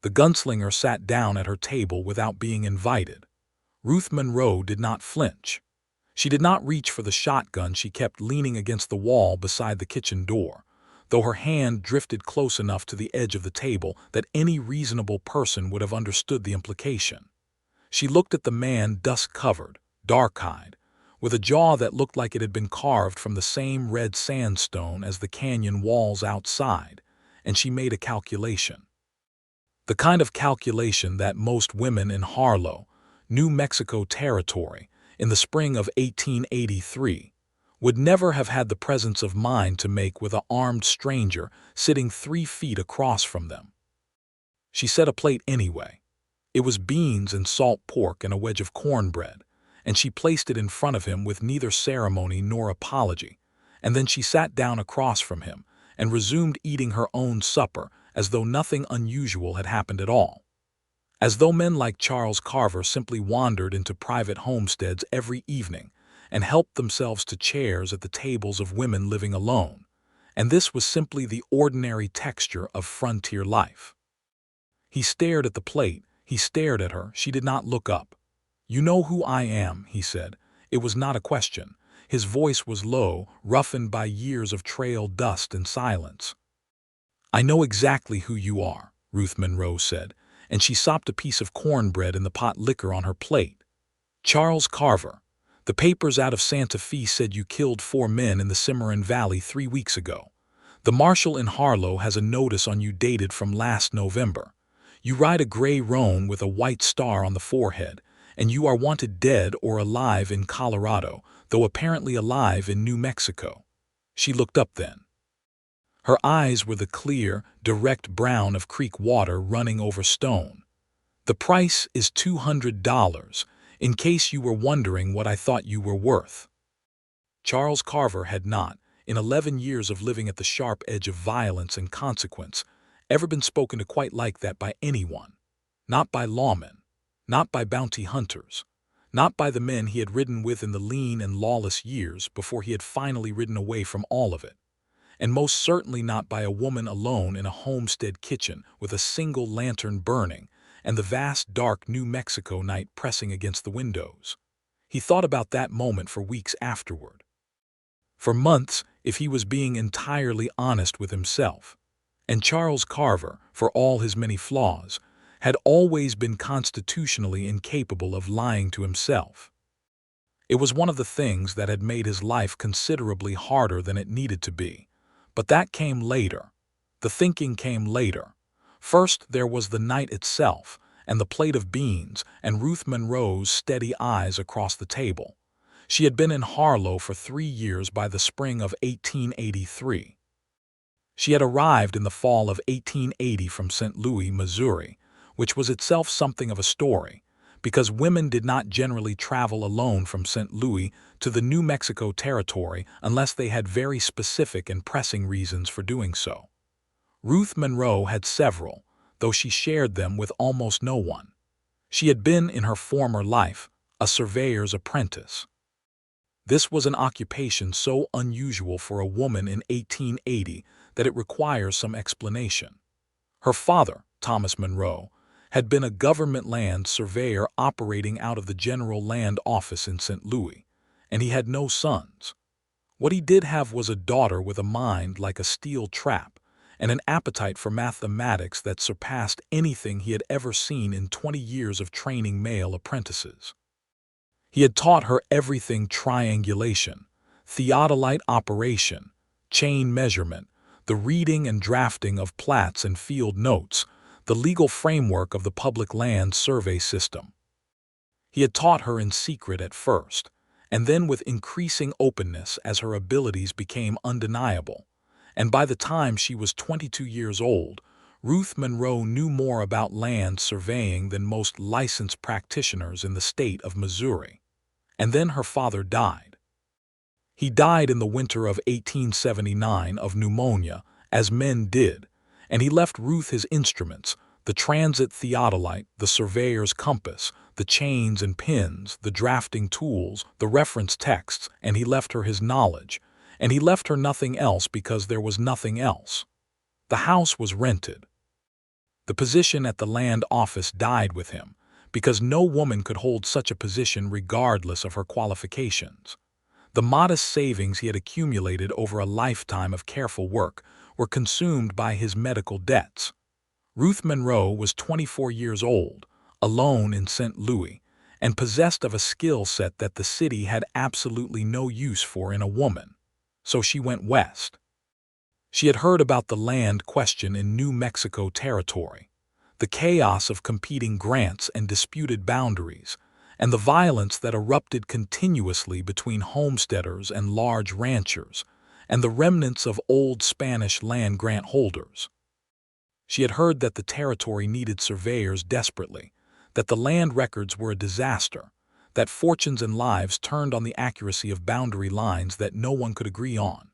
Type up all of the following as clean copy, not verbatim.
The gunslinger sat down at her table without being invited. Ruth Monroe did not flinch. She did not reach for the shotgun she kept leaning against the wall beside the kitchen door, though her hand drifted close enough to the edge of the table that any reasonable person would have understood the implication. She looked at the man, dust-covered, dark-eyed, with a jaw that looked like it had been carved from the same red sandstone as the canyon walls outside, and she made a calculation. The kind of calculation that most women in Harlow, New Mexico territory, in the spring of 1883, would never have had the presence of mind to make with an armed stranger sitting 3 feet across from them. She set a plate anyway. It was beans and salt pork and a wedge of cornbread, and she placed it in front of him with neither ceremony nor apology, and then she sat down across from him and resumed eating her own supper as though nothing unusual had happened at all. As though men like Charles Carver simply wandered into private homesteads every evening and helped themselves to chairs at the tables of women living alone, and this was simply the ordinary texture of frontier life. He stared at the plate, he stared at her, she did not look up. "You know who I am," he said. It was not a question. His voice was low, roughened by years of trail dust and silence. "I know exactly who you are," Ruth Monroe said, and she sopped a piece of cornbread in the pot liquor on her plate. "Charles Carver. The papers out of Santa Fe said you killed 4 men in the Cimarron Valley 3 weeks ago. The marshal in Harlow has a notice on you dated from last November. You ride a gray roan with a white star on the forehead, and you are wanted dead or alive in Colorado, though apparently alive in New Mexico." She looked up then. Her eyes were the clear, direct brown of creek water running over stone. "The price is $200, in case you were wondering what I thought you were worth." Charles Carver had not, in 11 years of living at the sharp edge of violence and consequence, ever been spoken to quite like that by anyone. Not by lawmen, not by bounty hunters, not by the men he had ridden with in the lean and lawless years before he had finally ridden away from all of it, and most certainly not by a woman alone in a homestead kitchen with a single lantern burning and the vast dark New Mexico night pressing against the windows. He thought about that moment for weeks afterward. For months, if he was being entirely honest with himself. And Charles Carver, for all his many flaws, had always been constitutionally incapable of lying to himself. It was one of the things that had made his life considerably harder than it needed to be. But that came later. The thinking came later. First there was the night itself, and the plate of beans, and Ruth Monroe's steady eyes across the table. She had been in Harlow for 3 years by the spring of 1883. She had arrived in the fall of 1880 from St. Louis, Missouri, which was itself something of a story, because women did not generally travel alone from St. Louis to the New Mexico territory unless they had very specific and pressing reasons for doing so. Ruth Monroe had several, though she shared them with almost no one. She had been, in her former life, a surveyor's apprentice. This was an occupation so unusual for a woman in 1880 that it requires some explanation. Her father, Thomas Monroe, had been a government land surveyor operating out of the General Land Office in St. Louis, and he had no sons. What he did have was a daughter with a mind like a steel trap and an appetite for mathematics that surpassed anything he had ever seen in 20 years of training male apprentices. He had taught her everything: triangulation, theodolite operation, chain measurement, the reading and drafting of plats and field notes, the legal framework of the public land survey system. He had taught her in secret at first, and then with increasing openness as her abilities became undeniable, and by the time she was 22 years old, Ruth Monroe knew more about land surveying than most licensed practitioners in the state of Missouri. And then her father died. He died in the winter of 1879 of pneumonia, as men did, and he left Ruth his instruments, the transit theodolite, the surveyor's compass, the chains and pins, the drafting tools, the reference texts, and he left her his knowledge, and he left her nothing else because there was nothing else. The house was rented. The position at the land office died with him, because no woman could hold such a position regardless of her qualifications. The modest savings he had accumulated over a lifetime of careful work were consumed by his medical debts. Ruth Monroe was 24 years old, alone in St. Louis, and possessed of a skill set that the city had absolutely no use for in a woman. So she went west. She had heard about the land question in New Mexico territory, the chaos of competing grants and disputed boundaries, and the violence that erupted continuously between homesteaders and large ranchers, and the remnants of old Spanish land grant holders. She had heard that the territory needed surveyors desperately, that the land records were a disaster, that fortunes and lives turned on the accuracy of boundary lines that no one could agree on.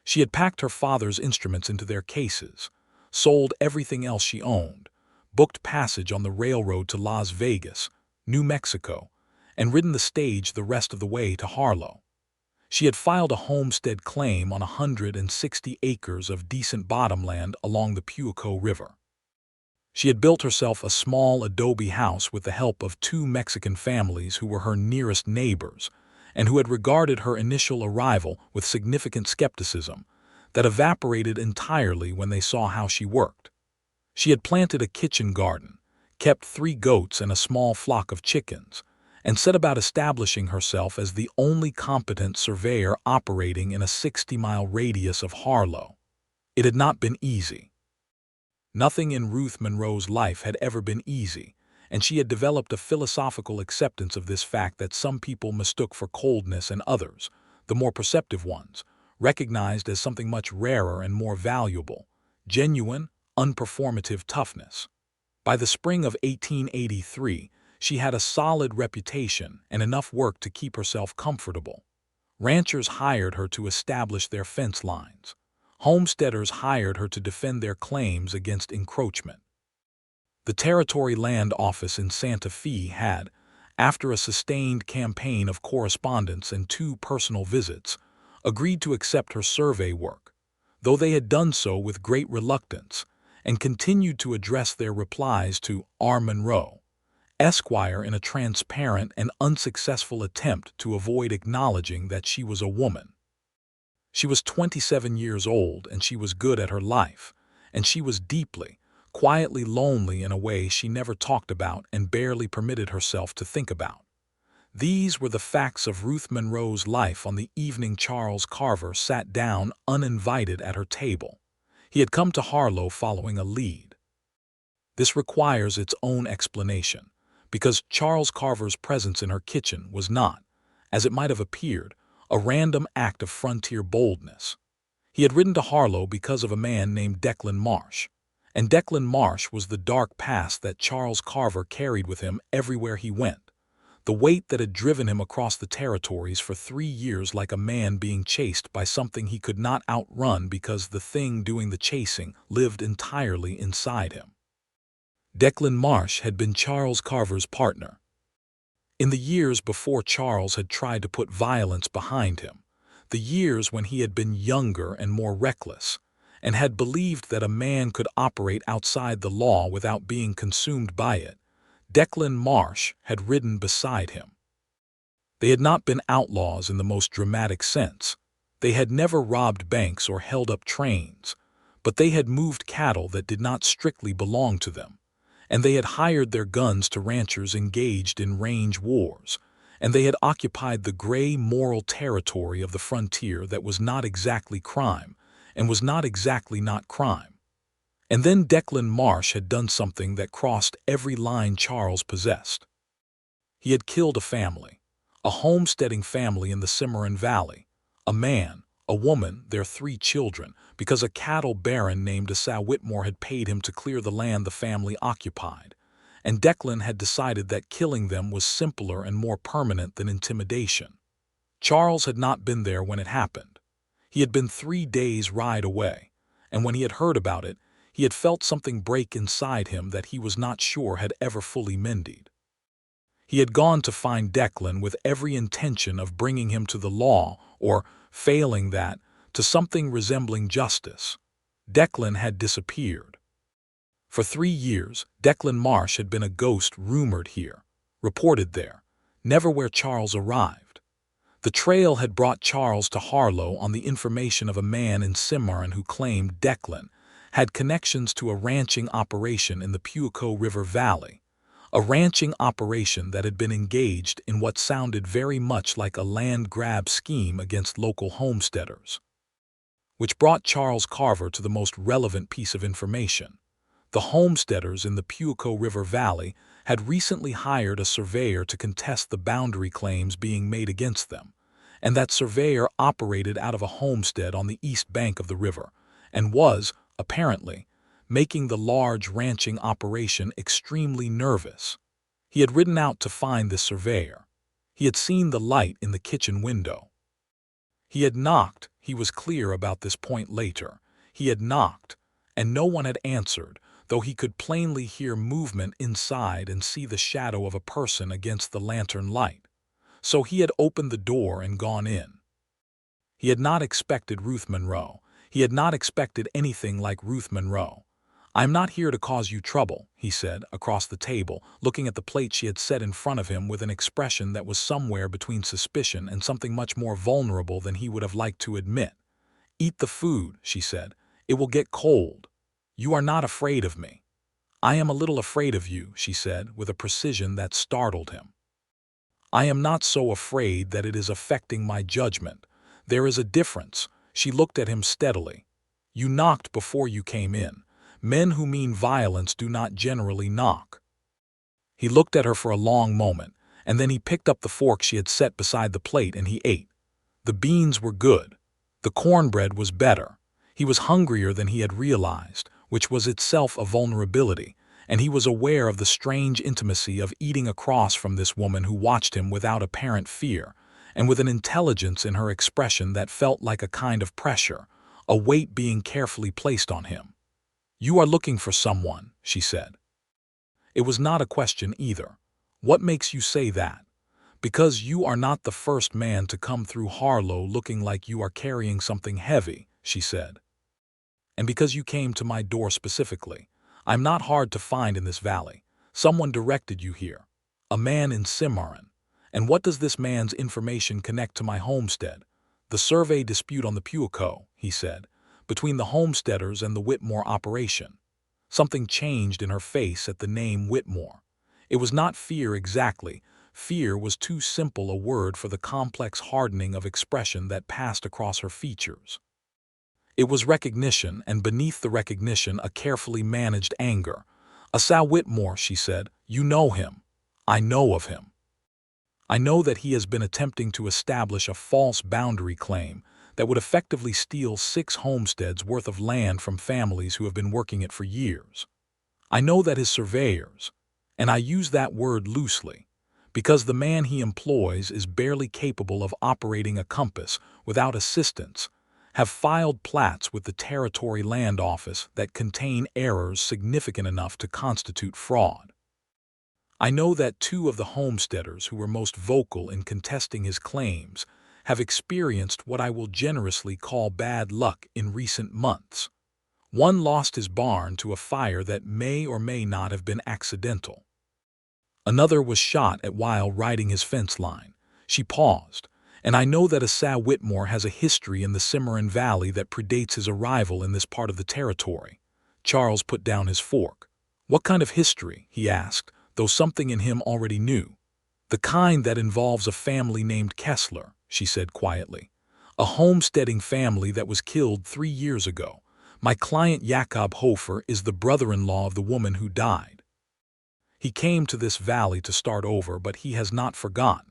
She had packed her father's instruments into their cases, sold everything else she owned, booked passage on the railroad to Las Vegas, New Mexico, and ridden the stage the rest of the way to Harlow. She had filed a homestead claim on 160 acres of decent bottomland along the Puico River. She had built herself a small adobe house with the help of 2 Mexican families who were her nearest neighbors and who had regarded her initial arrival with significant skepticism that evaporated entirely when they saw how she worked. She had planted a kitchen garden, kept 3 goats and a small flock of chickens, and set about establishing herself as the only competent surveyor operating in a 60-mile radius of Harlow. It had not been easy. Nothing in Ruth Monroe's life had ever been easy, and she had developed a philosophical acceptance of this fact that some people mistook for coldness and others, the more perceptive ones, recognized as something much rarer and more valuable, genuine, unperformative toughness. By the spring of 1883, she had a solid reputation and enough work to keep herself comfortable. Ranchers hired her to establish their fence lines. Homesteaders hired her to defend their claims against encroachment. The Territory Land Office in Santa Fe had, after a sustained campaign of correspondence and 2 personal visits, agreed to accept her survey work, though they had done so with great reluctance, and continued to address their replies to R. Monroe, Esquire, in a transparent and unsuccessful attempt to avoid acknowledging that she was a woman. She was 27 years old, and she was good at her life, and she was deeply, quietly lonely in a way she never talked about and barely permitted herself to think about. These were the facts of Ruth Monroe's life on the evening Charles Carver sat down uninvited at her table. He had come to Harlow following a lead. This requires its own explanation, because Charles Carver's presence in her kitchen was not, as it might have appeared, a random act of frontier boldness. He had ridden to Harlow because of a man named Declan Marsh, and Declan Marsh was the dark past that Charles Carver carried with him everywhere he went, the weight that had driven him across the territories for 3 years like a man being chased by something he could not outrun because the thing doing the chasing lived entirely inside him. Declan Marsh had been Charles Carver's partner. In the years before Charles had tried to put violence behind him, the years when he had been younger and more reckless, and had believed that a man could operate outside the law without being consumed by it, Declan Marsh had ridden beside him. They had not been outlaws in the most dramatic sense. They had never robbed banks or held up trains, but they had moved cattle that did not strictly belong to them, and they had hired their guns to ranchers engaged in range wars, and they had occupied the gray moral territory of the frontier that was not exactly crime, and was not exactly not crime. And then Declan Marsh had done something that crossed every line Charles possessed. He had killed a family, a homesteading family in the Cimarron Valley, a man, a woman, their 3 children, because a cattle baron named Asa Whitmore had paid him to clear the land the family occupied, and Declan had decided that killing them was simpler and more permanent than intimidation. Charles had not been there when it happened. He had been 3 days' ride away, and when he had heard about it, he had felt something break inside him that he was not sure had ever fully mended. He had gone to find Declan with every intention of bringing him to the law, or, failing that, to something resembling justice. Declan had disappeared. For 3 years, Declan Marsh had been a ghost rumored here, reported there, never where Charles arrived. The trail had brought Charles to Harlow on the information of a man in Cimarron who claimed Declan had connections to a ranching operation in the Puico River Valley, a ranching operation that had been engaged in what sounded very much like a land grab scheme against local homesteaders. Which brought Charles Carver to the most relevant piece of information. The homesteaders in the Puico River Valley had recently hired a surveyor to contest the boundary claims being made against them, and that surveyor operated out of a homestead on the east bank of the river, and was, apparently, making the large ranching operation extremely nervous. He had ridden out to find this surveyor. He had seen the light in the kitchen window. He had knocked, he was clear about this point later. He had knocked, and no one had answered, though he could plainly hear movement inside and see the shadow of a person against the lantern light. So he had opened the door and gone in. He had not expected Ruth Monroe. He had not expected anything like Ruth Monroe. "I'm not here to cause you trouble," he said, across the table, looking at the plate she had set in front of him with an expression that was somewhere between suspicion and something much more vulnerable than he would have liked to admit. "Eat the food," she said. "It will get cold. You are not afraid of me." "I am a little afraid of you," she said, with a precision that startled him. "I am not so afraid that it is affecting my judgment. There is a difference." She looked at him steadily. "You knocked before you came in. Men who mean violence do not generally knock." He looked at her for a long moment, and then he picked up the fork she had set beside the plate and he ate. The beans were good. The cornbread was better. He was hungrier than he had realized, which was itself a vulnerability, and he was aware of the strange intimacy of eating across from this woman who watched him without apparent fear, and with an intelligence in her expression that felt like a kind of pressure, a weight being carefully placed on him. "You are looking for someone," she said. It was not a question either. "What makes you say that?" "Because you are not the first man to come through Harlow looking like you are carrying something heavy," she said. "And because you came to my door specifically. I'm not hard to find in this valley. Someone directed you here. A man in Cimarron. And what does this man's information connect to my homestead?" "The survey dispute on the Puico," he said, "between the homesteaders and the Whitmore operation." Something changed in her face at the name Whitmore. It was not fear exactly. Fear was too simple a word for the complex hardening of expression that passed across her features. It was recognition, and beneath the recognition a carefully managed anger. "Asa Whitmore," she said. "You know him." "I know of him. I know that he has been attempting to establish a false boundary claim that would effectively steal 6 homesteads worth of land from families who have been working it for years. I know that his surveyors, and I use that word loosely, because the man he employs is barely capable of operating a compass without assistance, have filed plats with the Territory Land Office that contain errors significant enough to constitute fraud. I know that 2 of the homesteaders who were most vocal in contesting his claims have experienced what I will generously call bad luck in recent months. One lost his barn to a fire that may or may not have been accidental. Another was shot at while riding his fence line." She paused. "And I know that Asa Whitmore has a history in the Cimarron Valley that predates his arrival in this part of the territory." Charles put down his fork. "What kind of history?" he asked, though something in him already knew. "The kind that involves a family named Kessler," she said quietly. "A homesteading family that was killed 3 years ago. My client Jakob Hofer is the brother-in-law of the woman who died. He came to this valley to start over, but he has not forgotten,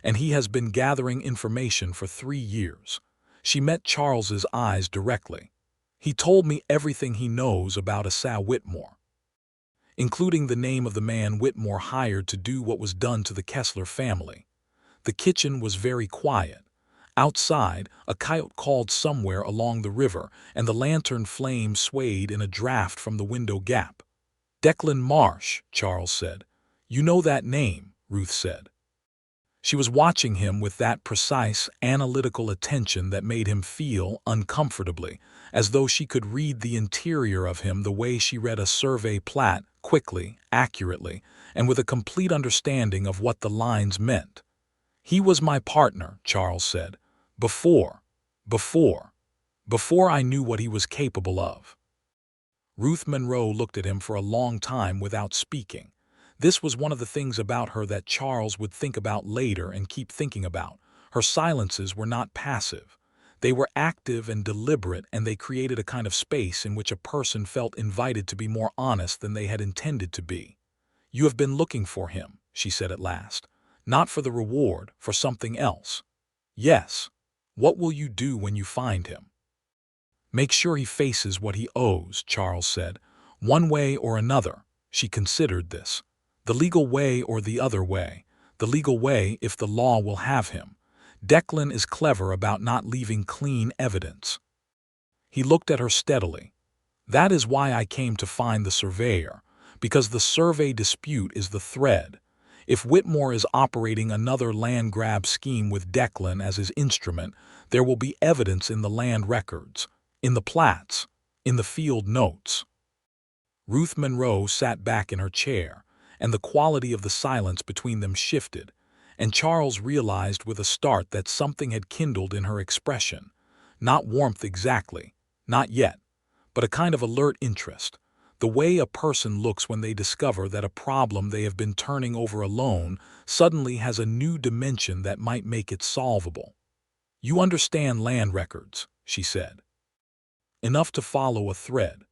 and he has been gathering information for 3 years." She met Charles's eyes directly. "He told me everything he knows about Asa Whitmore, including the name of the man Whitmore hired to do what was done to the Kessler family." The kitchen was very quiet. Outside, a coyote called somewhere along the river, and the lantern flame swayed in a draft from the window gap. "Declan Marsh," Charles said. "You know that name," Ruth said. She was watching him with that precise, analytical attention that made him feel uncomfortably, as though she could read the interior of him the way she read a survey plat, quickly, accurately, and with a complete understanding of what the lines meant. "He was my partner," Charles said, "before, before, before I knew what he was capable of." Ruth Monroe looked at him for a long time without speaking. This was one of the things about her that Charles would think about later and keep thinking about. Her silences were not passive. They were active and deliberate, and they created a kind of space in which a person felt invited to be more honest than they had intended to be. "You have been looking for him," she said at last. "Not for the reward, for something else." "Yes. What will you do when you find him?" "Make sure he faces what he owes," Charles said. "One way or another." She considered this. "The legal way or the other way. The legal way if the law will have him. Declan is clever about not leaving clean evidence." He looked at her steadily. "That is why I came to find the surveyor, because the survey dispute is the thread. If Whitmore is operating another land grab scheme with Declan as his instrument, there will be evidence in the land records, in the plats, in the field notes." Ruth Monroe sat back in her chair, and the quality of the silence between them shifted, and Charles realized with a start that something had kindled in her expression. Not warmth exactly, not yet, but a kind of alert interest, the way a person looks when they discover that a problem they have been turning over alone suddenly has a new dimension that might make it solvable. "You understand land records," she said. "Enough to follow a thread.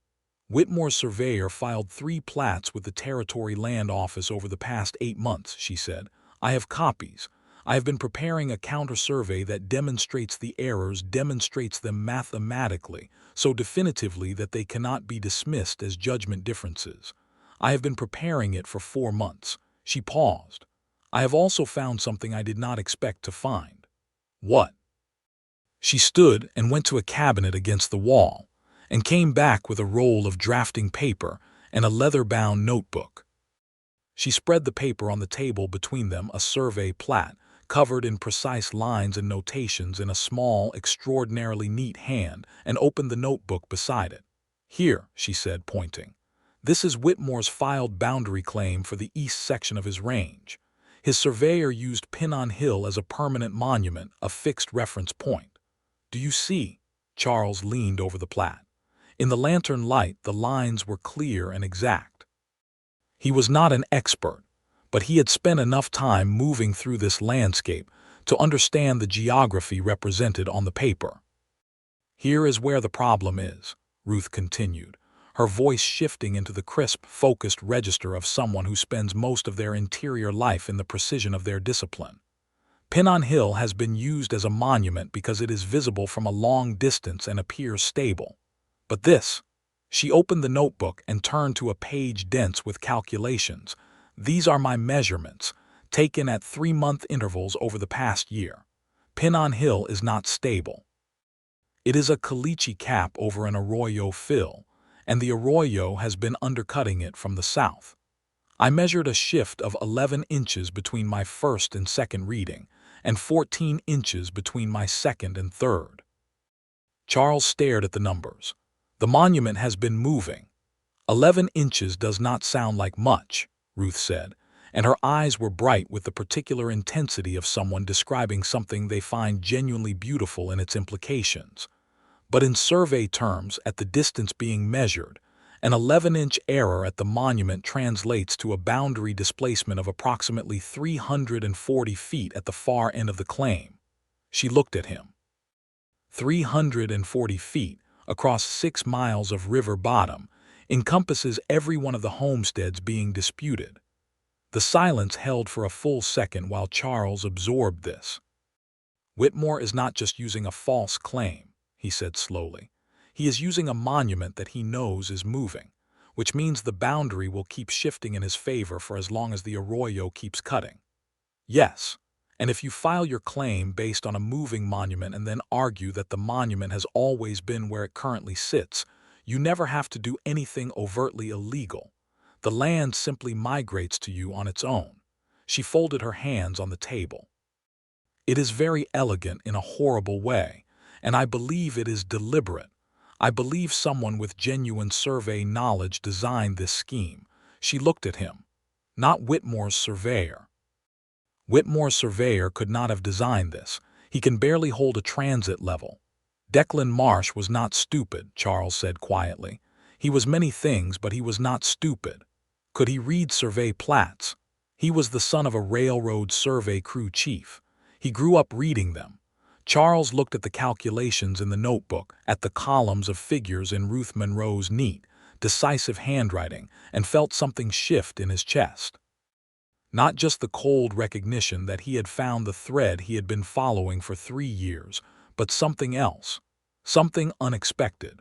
Whitmore's surveyor filed 3 plats with the Territory Land Office over the past 8 months," she said. "I have copies. I have been preparing a counter-survey that demonstrates the errors, demonstrates them mathematically, so definitively that they cannot be dismissed as judgment differences. I have been preparing it for 4 months." She paused. "I have also found something I did not expect to find." "What?" She stood and went to a cabinet against the wall, and came back with a roll of drafting paper and a leather-bound notebook. She spread the paper on the table between them, a survey plat, covered in precise lines and notations in a small, extraordinarily neat hand, and opened the notebook beside it. "Here," she said, pointing. "This is Whitmore's filed boundary claim for the east section of his range. His surveyor used Pinon Hill as a permanent monument, a fixed reference point. Do you see?" Charles leaned over the plat. In the lantern light, the lines were clear and exact. He was not an expert, but he had spent enough time moving through this landscape to understand the geography represented on the paper. "Here is where the problem is," Ruth continued, her voice shifting into the crisp, focused register of someone who spends most of their interior life in the precision of their discipline. "Pinon Hill has been used as a monument because it is visible from a long distance and appears stable. But this—" She opened the notebook and turned to a page dense with calculations. "These are my measurements, taken at 3-month intervals over the past year. Pinon Hill is not stable. It is a caliche cap over an arroyo fill, and the arroyo has been undercutting it from the south. I measured a shift of 11 inches between my first and second reading, and 14 inches between my second and third." Charles stared at the numbers. "The monument has been moving." 11 inches does not sound like much," Ruth said, and her eyes were bright with the particular intensity of someone describing something they find genuinely beautiful in its implications. "But in survey terms, at the distance being measured, an 11-inch error at the monument translates to a boundary displacement of approximately 340 feet at the far end of the claim." She looked at him. 340 feet, across 6 miles of river bottom, encompasses every one of the homesteads being disputed. The silence held for a full second while Charles absorbed this. "Whitmore is not just using a false claim," he said slowly. "He is using a monument that he knows is moving, which means the boundary will keep shifting in his favor for as long as the arroyo keeps cutting. Yes, and if you file your claim based on a moving monument and then argue that the monument has always been where it currently sits, you never have to do anything overtly illegal. The land simply migrates to you on its own." She folded her hands on the table. It is very elegant in a horrible way, and I believe it is deliberate. I believe someone with genuine survey knowledge designed this scheme." She looked at him. "Not Whitmore's surveyor. Whitmore's surveyor could not have designed this. He can barely hold a transit level." "Declan Marsh was not stupid," Charles said quietly. "He was many things, but he was not stupid. Could he read survey plats? He was the son of a railroad survey crew chief. He grew up reading them." Charles looked at the calculations in the notebook, at the columns of figures in Ruth Monroe's neat, decisive handwriting, and felt something shift in his chest. Not just the cold recognition that he had found the thread he had been following for 3 years, but something else, something unexpected.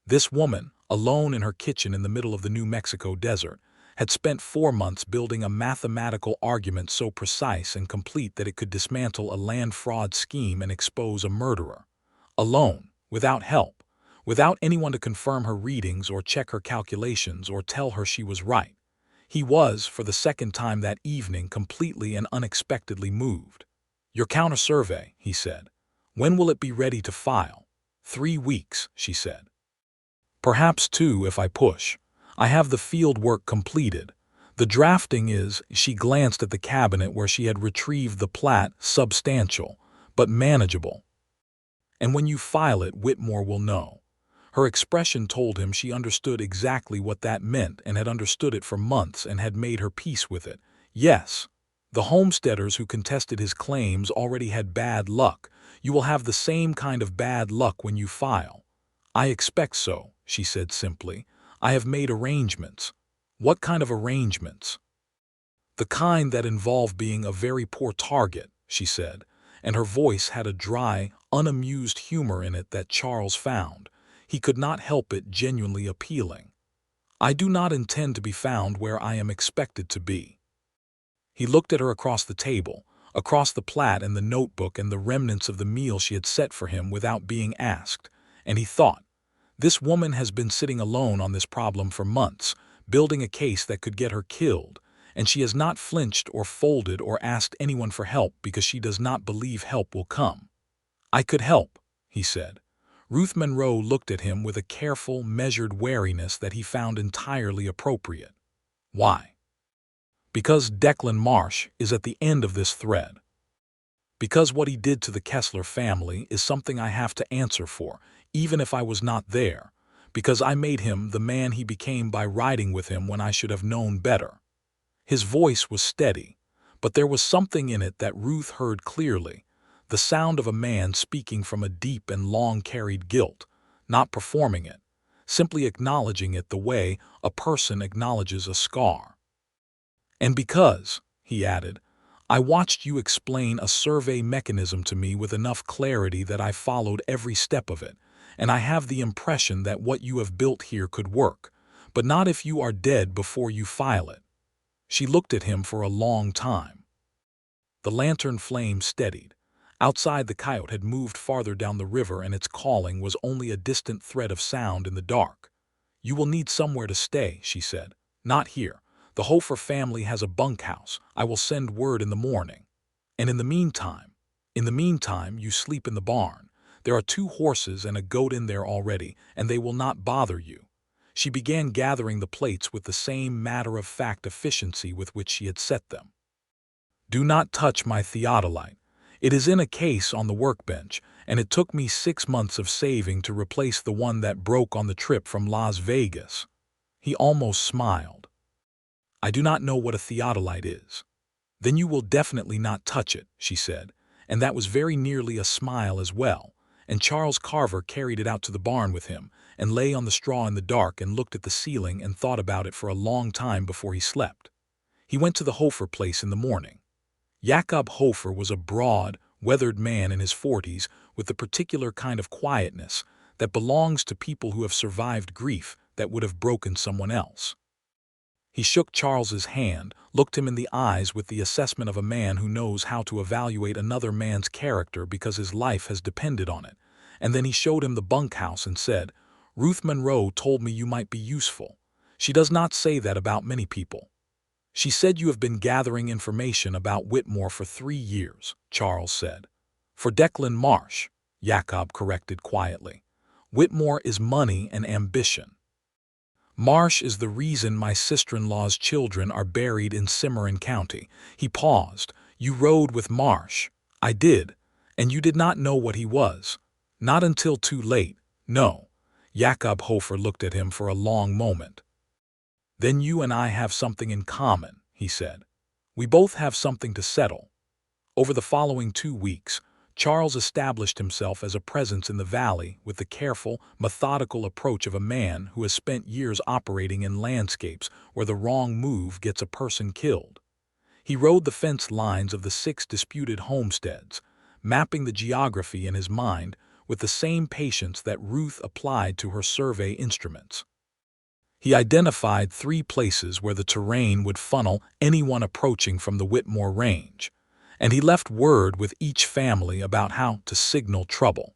This woman, alone in her kitchen in the middle of the New Mexico desert, had spent 4 months building a mathematical argument so precise and complete that it could dismantle a land fraud scheme and expose a murderer. Alone, without help, without anyone to confirm her readings or check her calculations or tell her she was right. He was, for the second time that evening, completely and unexpectedly moved. "Your counter-survey," he said. "When will it be ready to file?" 3 weeks, she said. "Perhaps 2 if I push. I have the field work completed. The drafting is—" She glanced at the cabinet where she had retrieved the plat, substantial, but manageable. "And when you file it, Whitmore will know." Her expression told him she understood exactly what that meant and had understood it for months and had made her peace with it. "Yes. The homesteaders who contested his claims already had bad luck. You will have the same kind of bad luck when you file." "I expect so," she said simply. "I have made arrangements." "What kind of arrangements?" "The kind that involve being a very poor target," she said, and her voice had a dry, unamused humor in it that Charles found. He could not help it genuinely appealing. "I do not intend to be found where I am expected to be." He looked at her across the table, across the plat and the notebook and the remnants of the meal she had set for him without being asked, and he thought, "This woman has been sitting alone on this problem for months, building a case that could get her killed, and she has not flinched or folded or asked anyone for help because she does not believe help will come." "I could help," he said. Ruth Monroe looked at him with a careful, measured wariness that he found entirely appropriate. "Why?" "Because Declan Marsh is at the end of this thread. Because what he did to the Kessler family is something I have to answer for, even if I was not there. Because I made him the man he became by riding with him when I should have known better." His voice was steady, but there was something in it that Ruth heard clearly, the sound of a man speaking from a deep and long-carried guilt, not performing it, simply acknowledging it the way a person acknowledges a scar. "And because," he added, "I watched you explain a survey mechanism to me with enough clarity that I followed every step of it, and I have the impression that what you have built here could work, but not if you are dead before you file it." She looked at him for a long time. The lantern flame steadied. Outside, the coyote had moved farther down the river and its calling was only a distant thread of sound in the dark. "You will need somewhere to stay," she said. "Not here. The Hofer family has a bunkhouse. I will send word in the morning. And in the meantime, you sleep in the barn. There are 2 horses and a goat in there already, and they will not bother you." She began gathering the plates with the same matter-of-fact efficiency with which she had set them. "Do not touch my theodolite. It is in a case on the workbench, and it took me 6 months of saving to replace the one that broke on the trip from Las Vegas." He almost smiled. "I do not know what a theodolite is." "Then you will definitely not touch it," she said, and that was very nearly a smile as well, and Charles Carver carried it out to the barn with him and lay on the straw in the dark and looked at the ceiling and thought about it for a long time before he slept. He went to the Hofer place in the morning. Jakob Hofer was a broad, weathered man in his 40s with the particular kind of quietness that belongs to people who have survived grief that would have broken someone else. He shook Charles's hand, looked him in the eyes with the assessment of a man who knows how to evaluate another man's character because his life has depended on it, and then he showed him the bunkhouse and said, "Ruth Monroe told me you might be useful. She does not say that about many people." She said you have been gathering information about Whitmore for 3 years, Charles said. For Declan Marsh, Jacob corrected quietly. Whitmore is money and ambition. Marsh is the reason my sister-in-law's children are buried in Cimarron County. He paused. You rode with Marsh. I did. And you did not know what he was. Not until too late. No. Jacob Hofer looked at him for a long moment. Then you and I have something in common, he said. We both have something to settle. Over the following 2 weeks, Charles established himself as a presence in the valley with the careful, methodical approach of a man who has spent years operating in landscapes where the wrong move gets a person killed. He rode the fence lines of the 6 disputed homesteads, mapping the geography in his mind with the same patience that Ruth applied to her survey instruments. He identified 3 places where the terrain would funnel anyone approaching from the Whitmore Range, and he left word with each family about how to signal trouble.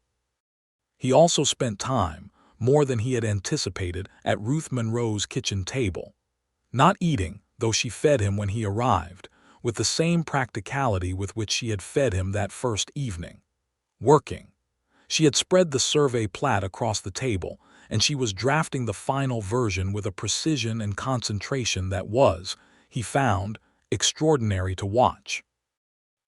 He also spent time, more than he had anticipated, at Ruth Monroe's kitchen table, not eating, though she fed him when he arrived, with the same practicality with which she had fed him that first evening. Working. She had spread the survey plat across the table, and she was drafting the final version with a precision and concentration that was, he found, extraordinary to watch.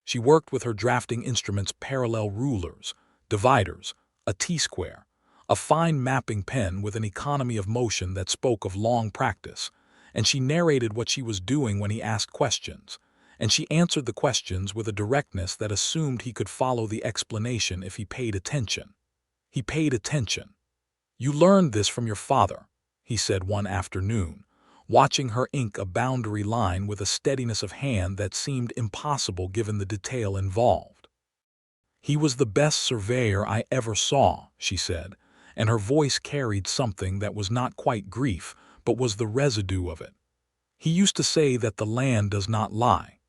She worked with her drafting instruments parallel rulers, dividers, a T-square, a fine mapping pen with an economy of motion that spoke of long practice, and she narrated what she was doing when he asked questions, and she answered the questions with a directness that assumed he could follow the explanation if he paid attention. He paid attention. You learned this from your father, he said one afternoon, watching her ink a boundary line with a steadiness of hand that seemed impossible given the detail involved. He was the best surveyor I ever saw, she said, and her voice carried something that was not quite grief, but was the residue of it. He used to say that the land does not lie.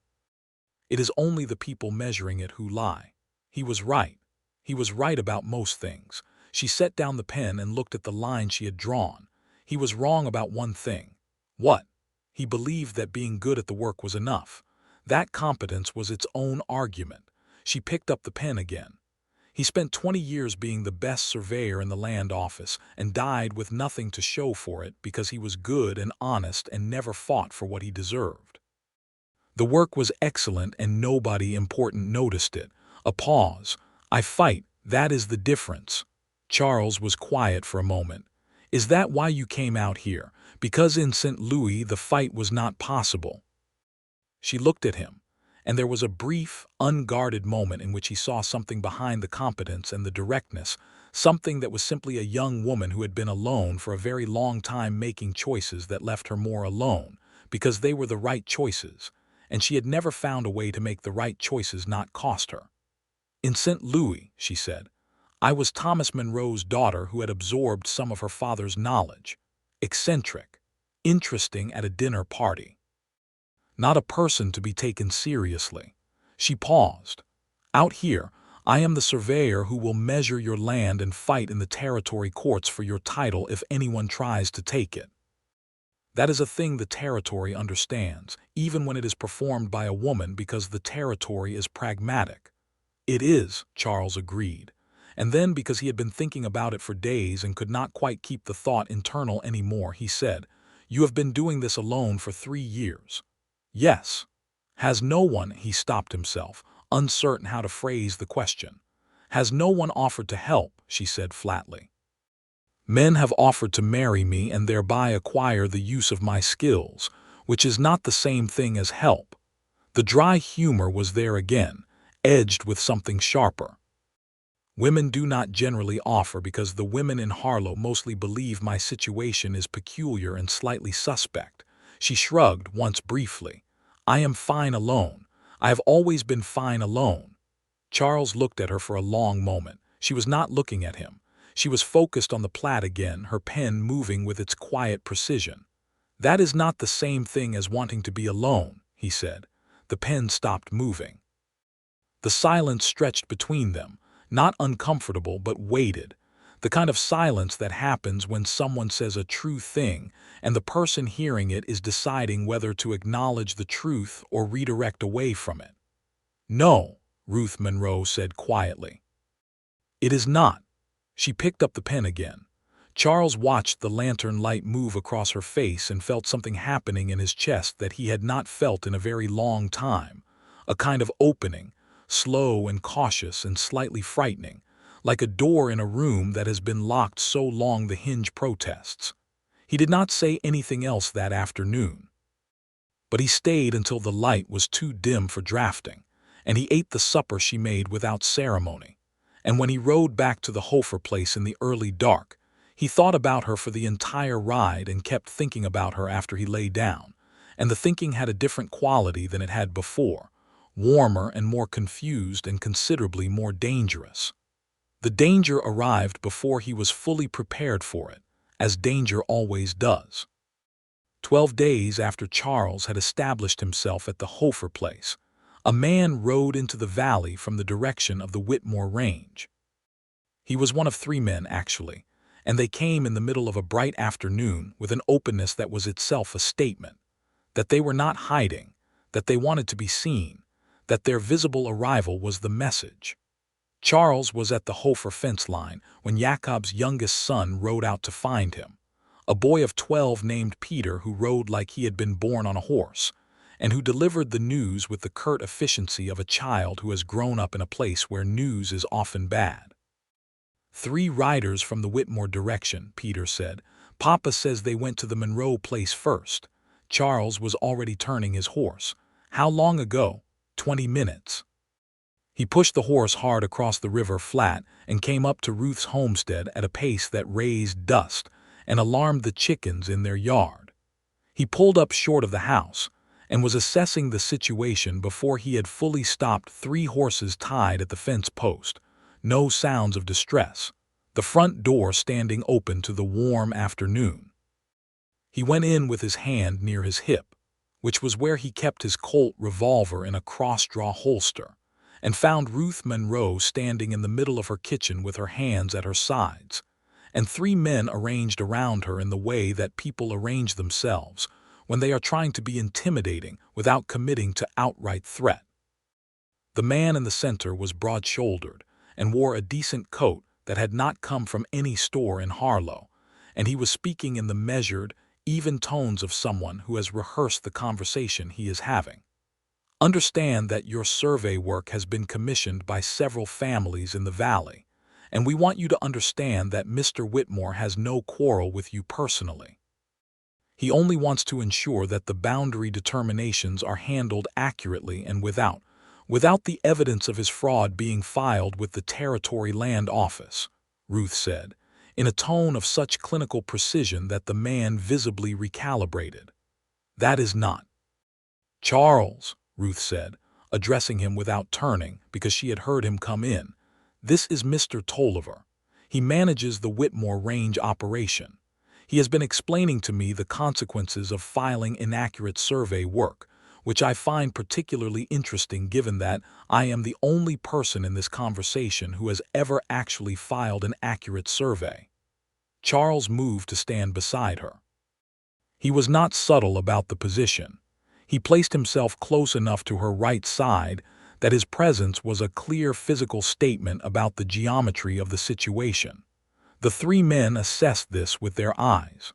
It is only the people measuring it who lie. He was right. He was right about most things. She set down the pen and looked at the line she had drawn. He was wrong about one thing. What? He believed that being good at the work was enough. That competence was its own argument. She picked up the pen again. He spent 20 years being the best surveyor in the land office and died with nothing to show for it because he was good and honest and never fought for what he deserved. The work was excellent and nobody important noticed it. A pause. I fight, that is the difference. Charles was quiet for a moment. Is that why you came out here? Because in St. Louis the fight was not possible. She looked at him, and there was a brief, unguarded moment in which he saw something behind the competence and the directness, something that was simply a young woman who had been alone for a very long time making choices that left her more alone, because they were the right choices, and she had never found a way to make the right choices not cost her. In St. Louis, she said, I was Thomas Monroe's daughter who had absorbed some of her father's knowledge. Eccentric, interesting at a dinner party. Not a person to be taken seriously. She paused. Out here, I am the surveyor who will measure your land and fight in the territory courts for your title if anyone tries to take it. That is a thing the territory understands, even when it is performed by a woman because the territory is pragmatic. It is, Charles agreed. And then, because he had been thinking about it for days and could not quite keep the thought internal anymore, he said, You have been doing this alone for 3 years. Yes. Has no one, he stopped himself, uncertain how to phrase the question. Has no one offered to help, she said flatly. Men have offered to marry me and thereby acquire the use of my skills, which is not the same thing as help. The dry humor was there again, edged with something sharper. Women do not generally offer because the women in Harlow mostly believe my situation is peculiar and slightly suspect. She shrugged once briefly. I am fine alone. I have always been fine alone. Charles looked at her for a long moment. She was not looking at him. She was focused on the plat again, her pen moving with its quiet precision. That is not the same thing as wanting to be alone, he said. The pen stopped moving. The silence stretched between them, not uncomfortable but weighted. The kind of silence that happens when someone says a true thing and the person hearing it is deciding whether to acknowledge the truth or redirect away from it. "No," Ruth Monroe said quietly. "It is not." She picked up the pen again. Charles watched the lantern light move across her face and felt something happening in his chest that he had not felt in a very long time, a kind of opening, slow and cautious and slightly frightening, like a door in a room that has been locked so long the hinge protests. He did not say anything else that afternoon. But he stayed until the light was too dim for drafting, and he ate the supper she made without ceremony. And when he rode back to the Hofer place in the early dark, he thought about her for the entire ride and kept thinking about her after he lay down, and the thinking had a different quality than it had before, warmer and more confused and considerably more dangerous. The danger arrived before he was fully prepared for it, as danger always does. 12 days after Charles had established himself at the Hofer place, a man rode into the valley from the direction of the Whitmore Range. He was one of 3 men, actually, and they came in the middle of a bright afternoon with an openness that was itself a statement, that they were not hiding, that they wanted to be seen, that their visible arrival was the message. Charles was at the Hofer fence line when Jacob's youngest son rode out to find him, a boy of 12 named Peter who rode like he had been born on a horse, and who delivered the news with the curt efficiency of a child who has grown up in a place where news is often bad. 3 riders from the Whitmore direction, Peter said. Papa says they went to the Monroe place first. Charles was already turning his horse. How long ago? 20 minutes. He pushed the horse hard across the river flat and came up to Ruth's homestead at a pace that raised dust and alarmed the chickens in their yard. He pulled up short of the house and was assessing the situation before he had fully stopped 3 horses tied at the fence post. No sounds of distress, the front door standing open to the warm afternoon. He went in with his hand near his hip, which was where he kept his Colt revolver in a cross-draw holster, and found Ruth Monroe standing in the middle of her kitchen with her hands at her sides, and 3 men arranged around her in the way that people arrange themselves when they are trying to be intimidating without committing to outright threat. The man in the center was broad-shouldered and wore a decent coat that had not come from any store in Harlow, and he was speaking in the measured, even tones of someone who has rehearsed the conversation he is having. "Understand that your survey work has been commissioned by several families in the valley, and we want you to understand that Mr. Whitmore has no quarrel with you personally. He only wants to ensure that the boundary determinations are handled accurately and without the evidence of his fraud being filed with the Territory Land Office," Ruth said, in a tone of such clinical precision that the man visibly recalibrated. "That is not." "Charles," Ruth said, addressing him without turning because she had heard him come in, "this is Mr. Tolliver. He manages the Whitmore Range operation. He has been explaining to me the consequences of filing inaccurate survey work, which I find particularly interesting given that I am the only person in this conversation who has ever actually filed an accurate survey." Charles moved to stand beside her. He was not subtle about the position. He placed himself close enough to her right side that his presence was a clear physical statement about the geometry of the situation. The 3 men assessed this with their eyes.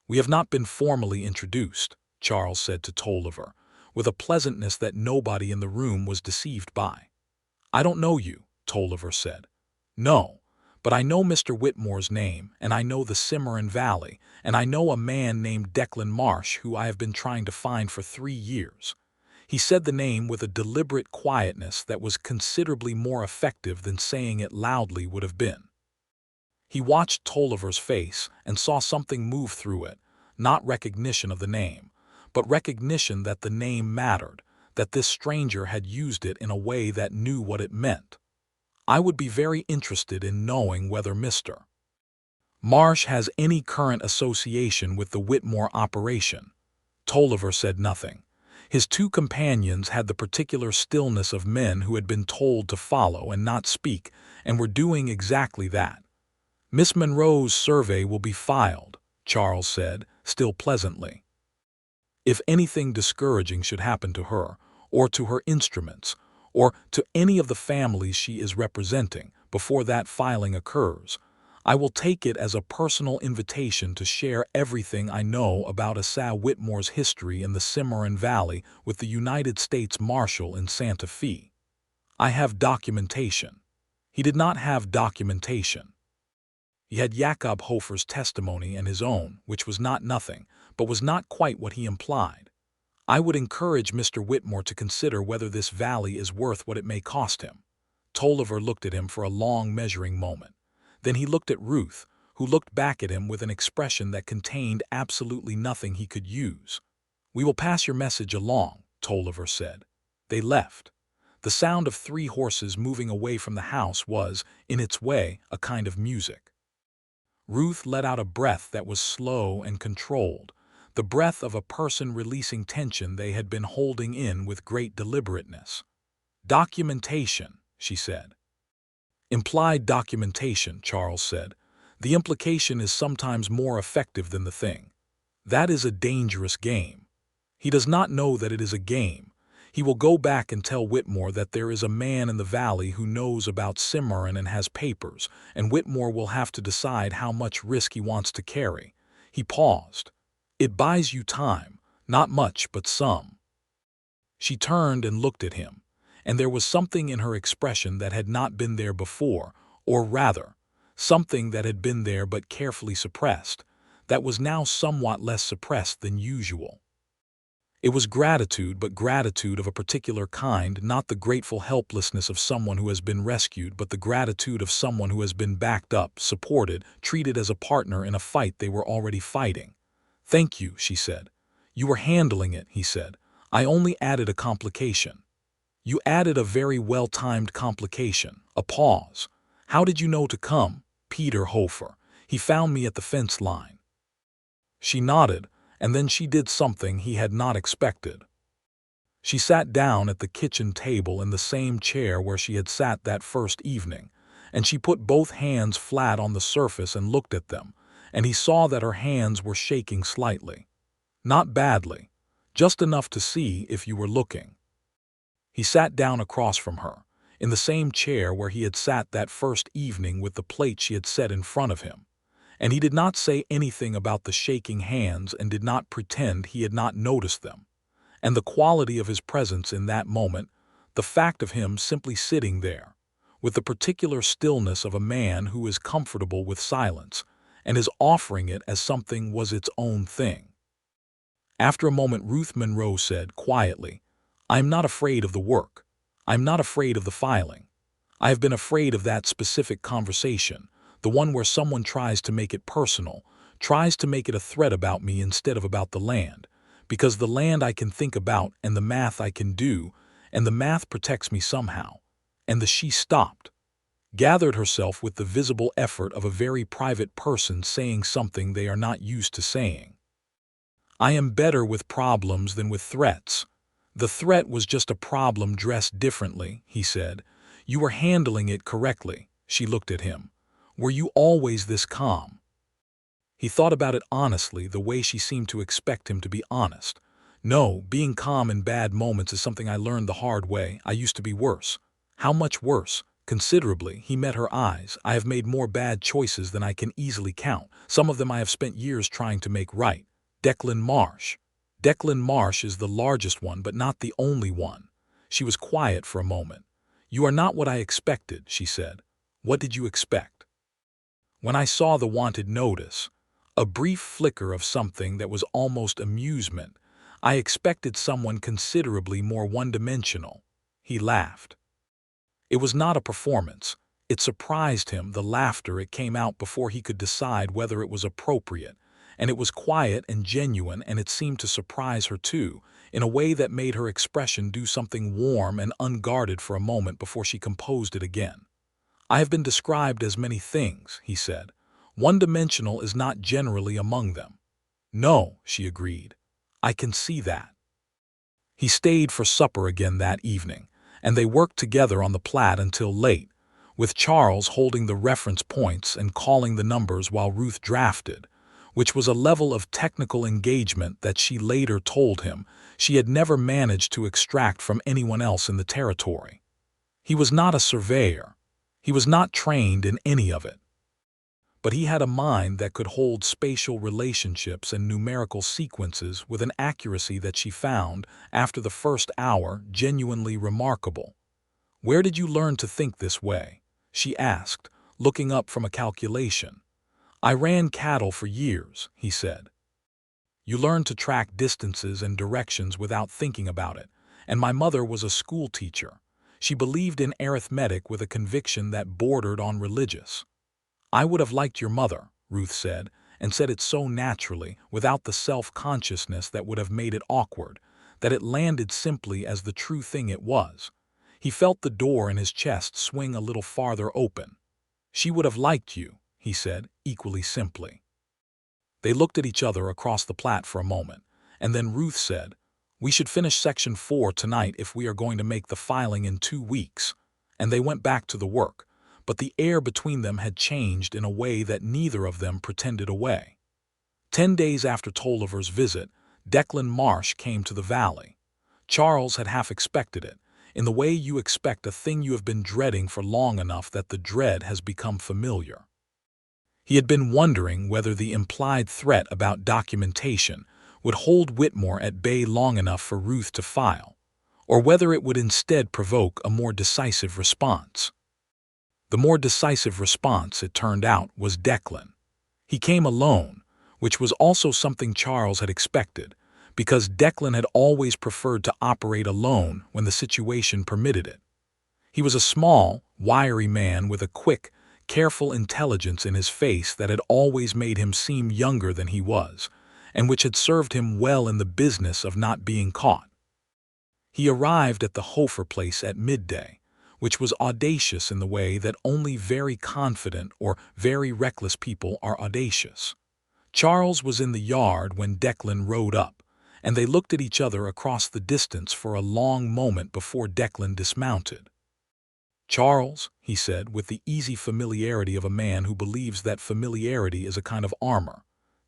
"We have not been formally introduced," Charles said to Tolliver, with a pleasantness that nobody in the room was deceived by. "I don't know you," Tolliver said. "No, but I know Mr. Whitmore's name, and I know the Cimarron Valley, and I know a man named Declan Marsh who I have been trying to find for 3 years." He said the name with a deliberate quietness that was considerably more effective than saying it loudly would have been. He watched Tolliver's face and saw something move through it, not recognition of the name, but recognition that the name mattered, that this stranger had used it in a way that knew what it meant. "I would be very interested in knowing whether Mr. Marsh has any current association with the Whitmore operation." Tolliver said nothing. His 2 companions had the particular stillness of men who had been told to follow and not speak, and were doing exactly that. Miss Monroe's survey will be filed, Charles said, still pleasantly. If anything discouraging should happen to her, or to her instruments, or to any of the families she is representing before that filing occurs, I will take it as a personal invitation to share everything I know about Asa Whitmore's history in the Cimarron Valley with the United States Marshal in Santa Fe. I have documentation. He did not have documentation. He had Jakob Hofer's testimony and his own, which was not nothing, but was not quite what he implied. I would encourage Mr. Whitmore to consider whether this valley is worth what it may cost him. Tolliver looked at him for a long measuring moment. Then he looked at Ruth, who looked back at him with an expression that contained absolutely nothing he could use. "We will pass your message along," Tolliver said. They left. The sound of 3 horses moving away from the house was, in its way, a kind of music. Ruth let out a breath that was slow and controlled, the breath of a person releasing tension they had been holding in with great deliberateness. "Documentation," she said. "Implied documentation," Charles said. "The implication is sometimes more effective than the thing. That is a dangerous game. He does not know that it is a game. He will go back and tell Whitmore that there is a man in the valley who knows about Cimarron and has papers, and Whitmore will have to decide how much risk he wants to carry." He paused. "It buys you time, not much but some." She turned and looked at him, and there was something in her expression that had not been there before, or rather, something that had been there but carefully suppressed, that was now somewhat less suppressed than usual. It was gratitude, but gratitude of a particular kind, not the grateful helplessness of someone who has been rescued, but the gratitude of someone who has been backed up, supported, treated as a partner in a fight they were already fighting. "Thank you," she said. "You were handling it," he said. "I only added a complication." "You added a very well-timed complication." A pause. "How did you know to come?" "Peter Hofer. He found me at the fence line." She nodded, and then she did something he had not expected. She sat down at the kitchen table in the same chair where she had sat that first evening, and she put both hands flat on the surface and looked at them, and he saw that her hands were shaking slightly. Not badly, just enough to see if you were looking. He sat down across from her, in the same chair where he had sat that first evening with the plate she had set in front of him. And he did not say anything about the shaking hands and did not pretend he had not noticed them. And the quality of his presence in that moment, the fact of him simply sitting there, with the particular stillness of a man who is comfortable with silence and is offering it as something was its own thing. After a moment Ruth Monroe said quietly, "I am not afraid of the work. I am not afraid of the filing. I have been afraid of that specific conversation, the one where someone tries to make it personal, tries to make it a threat about me instead of about the land, because the land I can think about and the math I can do, and the math protects me somehow." And she stopped, gathered herself with the visible effort of a very private person saying something they are not used to saying. "I am better with problems than with threats." "The threat was just a problem dressed differently," he said. "You were handling it correctly." She looked at him. "Were you always this calm?" He thought about it honestly, the way she seemed to expect him to be honest. "No, being calm in bad moments is something I learned the hard way. I used to be worse." "How much worse?" "Considerably." He met her eyes. "I have made more bad choices than I can easily count. Some of them I have spent years trying to make right." "Declan Marsh." "Declan Marsh is the largest one, but not the only one." She was quiet for a moment. "You are not what I expected," she said. "What did you expect?" "When I saw the wanted notice, a brief flicker of something that was almost amusement, I expected someone considerably more one-dimensional." He laughed. It was not a performance. It surprised him, the laughter. It came out before he could decide whether it was appropriate, and it was quiet and genuine, and it seemed to surprise her too, in a way that made her expression do something warm and unguarded for a moment before she composed it again. "I have been described as many things," he said. "One-dimensional is not generally among them." "No," she agreed. "I can see that." He stayed for supper again that evening, and they worked together on the plat until late. with Charles holding the reference points and calling the numbers while Ruth drafted, which was a level of technical engagement that she later told him she had never managed to extract from anyone else in the territory. He was not a surveyor. He was not trained in any of it. But he had a mind that could hold spatial relationships and numerical sequences with an accuracy that she found, after the first hour, genuinely remarkable. "Where did you learn to think this way?" she asked, looking up from a calculation. "I ran cattle for years," he said. "You learn to track distances and directions without thinking about it, and my mother was a school teacher. She believed in arithmetic with a conviction that bordered on religious." "I would have liked your mother," Ruth said, and said it so naturally, without the self-consciousness that would have made it awkward, that it landed simply as the true thing it was. He felt the door in his chest swing a little farther open. "She would have liked you," he said, equally simply. They looked at each other across the plat for a moment, and then Ruth said, "We should finish Section 4 tonight if we are going to make the filing in 2 weeks." And they went back to the work, but the air between them had changed in a way that neither of them pretended away. 10 days after Tolliver's visit, Declan Marsh came to the valley. Charles had half expected it, in the way you expect a thing you have been dreading for long enough that the dread has become familiar. He had been wondering whether the implied threat about documentation would hold Whitmore at bay long enough for Ruth to file, or whether it would instead provoke a more decisive response. The more decisive response, it turned out, was Declan. He came alone, which was also something Charles had expected, because Declan had always preferred to operate alone when the situation permitted it. He was a small, wiry man with a quick, careful intelligence in his face that had always made him seem younger than he was, and which had served him well in the business of not being caught. He arrived at the Hofer place at midday, which was audacious in the way that only very confident or very reckless people are audacious. Charles was in the yard when Declan rode up, and they looked at each other across the distance for a long moment before Declan dismounted. "Charles," he said, with the easy familiarity of a man who believes that familiarity is a kind of armor.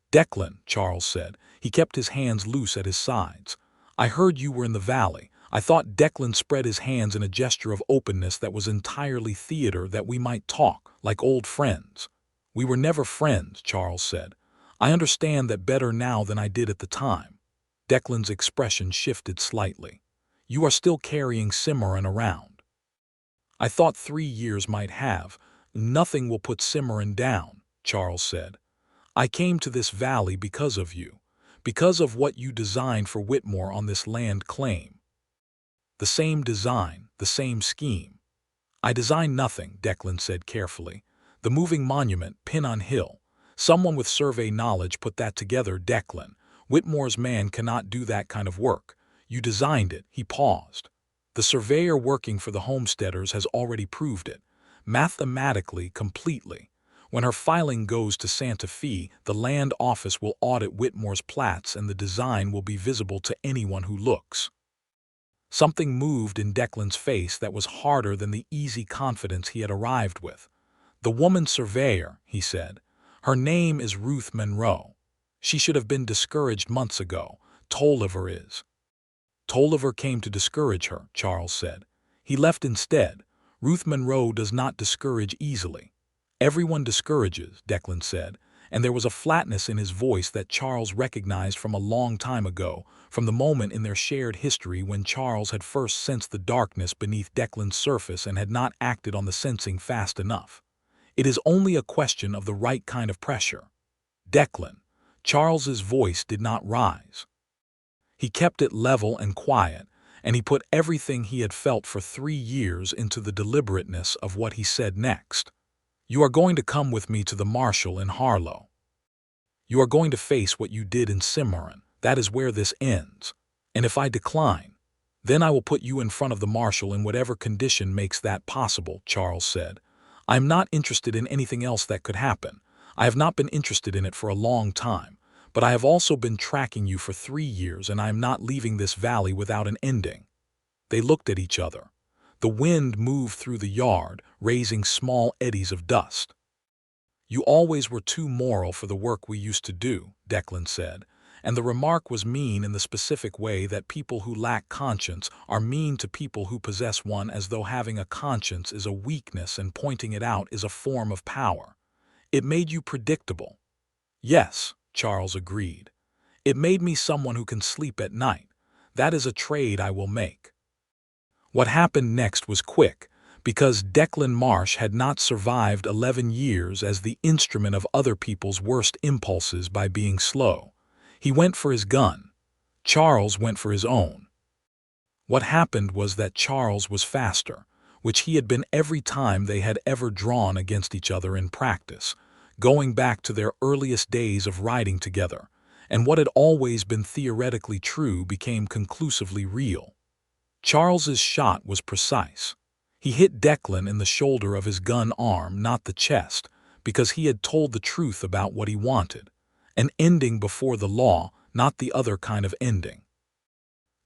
"Declan," Charles said. He kept his hands loose at his sides. "I heard you were in the valley." I thought Declan spread his hands in a gesture of openness that was entirely theater, "that we might talk, like old friends." "We were never friends," Charles said. "I understand that better now than I did at the time." Declan's expression shifted slightly. "You are still carrying Cimarron around." "I thought 3 years might have." "Nothing will put Cimarron down," Charles said. "I came to this valley because of you, because of what you designed for Whitmore on this land claim. The same design, the same scheme." "I designed nothing," Declan said carefully. "The moving monument, pin on hill. Someone with survey knowledge put that together, Declan. Whitmore's man cannot do that kind of work. You designed it." He paused. "The surveyor working for the homesteaders has already proved it. Mathematically, completely. When her filing goes to Santa Fe, the land office will audit Whitmore's plats and the design will be visible to anyone who looks." Something moved in Declan's face that was harder than the easy confidence he had arrived with. "The woman surveyor," he said. "Her name is Ruth Monroe. She should have been discouraged months ago. Tolliver is." "Tolliver came to discourage her," Charles said. "He left instead. Ruth Monroe does not discourage easily." "Everyone discourages," Declan said, and there was a flatness in his voice that Charles recognized from a long time ago, from the moment in their shared history when Charles had first sensed the darkness beneath Declan's surface and had not acted on the sensing fast enough. "It is only a question of the right kind of pressure." "Declan." Charles's voice did not rise. He kept it level and quiet, and he put everything he had felt for 3 years into the deliberateness of what he said next. "You are going to come with me to the marshal in Harlow. You are going to face what you did in Cimarron. That is where this ends. And if I decline, then I will put you in front of the marshal in whatever condition makes that possible," Charles said. "I am not interested in anything else that could happen. I have not been interested in it for a long time, but I have also been tracking you for 3 years and I am not leaving this valley without an ending." They looked at each other. The wind moved through the yard, raising small eddies of dust. "You always were too moral for the work we used to do," Declan said, and the remark was mean in the specific way that people who lack conscience are mean to people who possess one, as though having a conscience is a weakness and pointing it out is a form of power. "It made you predictable." "Yes," Charles agreed. "It made me someone who can sleep at night. That is a trade I will make." What happened next was quick, because Declan Marsh had not survived 11 years as the instrument of other people's worst impulses by being slow. He went for his gun. Charles went for his own. What happened was that Charles was faster, which he had been every time they had ever drawn against each other in practice, going back to their earliest days of riding together, and what had always been theoretically true became conclusively real. Charles's shot was precise. He hit Declan in the shoulder of his gun arm, not the chest, because he had told the truth about what he wanted. An ending before the law, not the other kind of ending.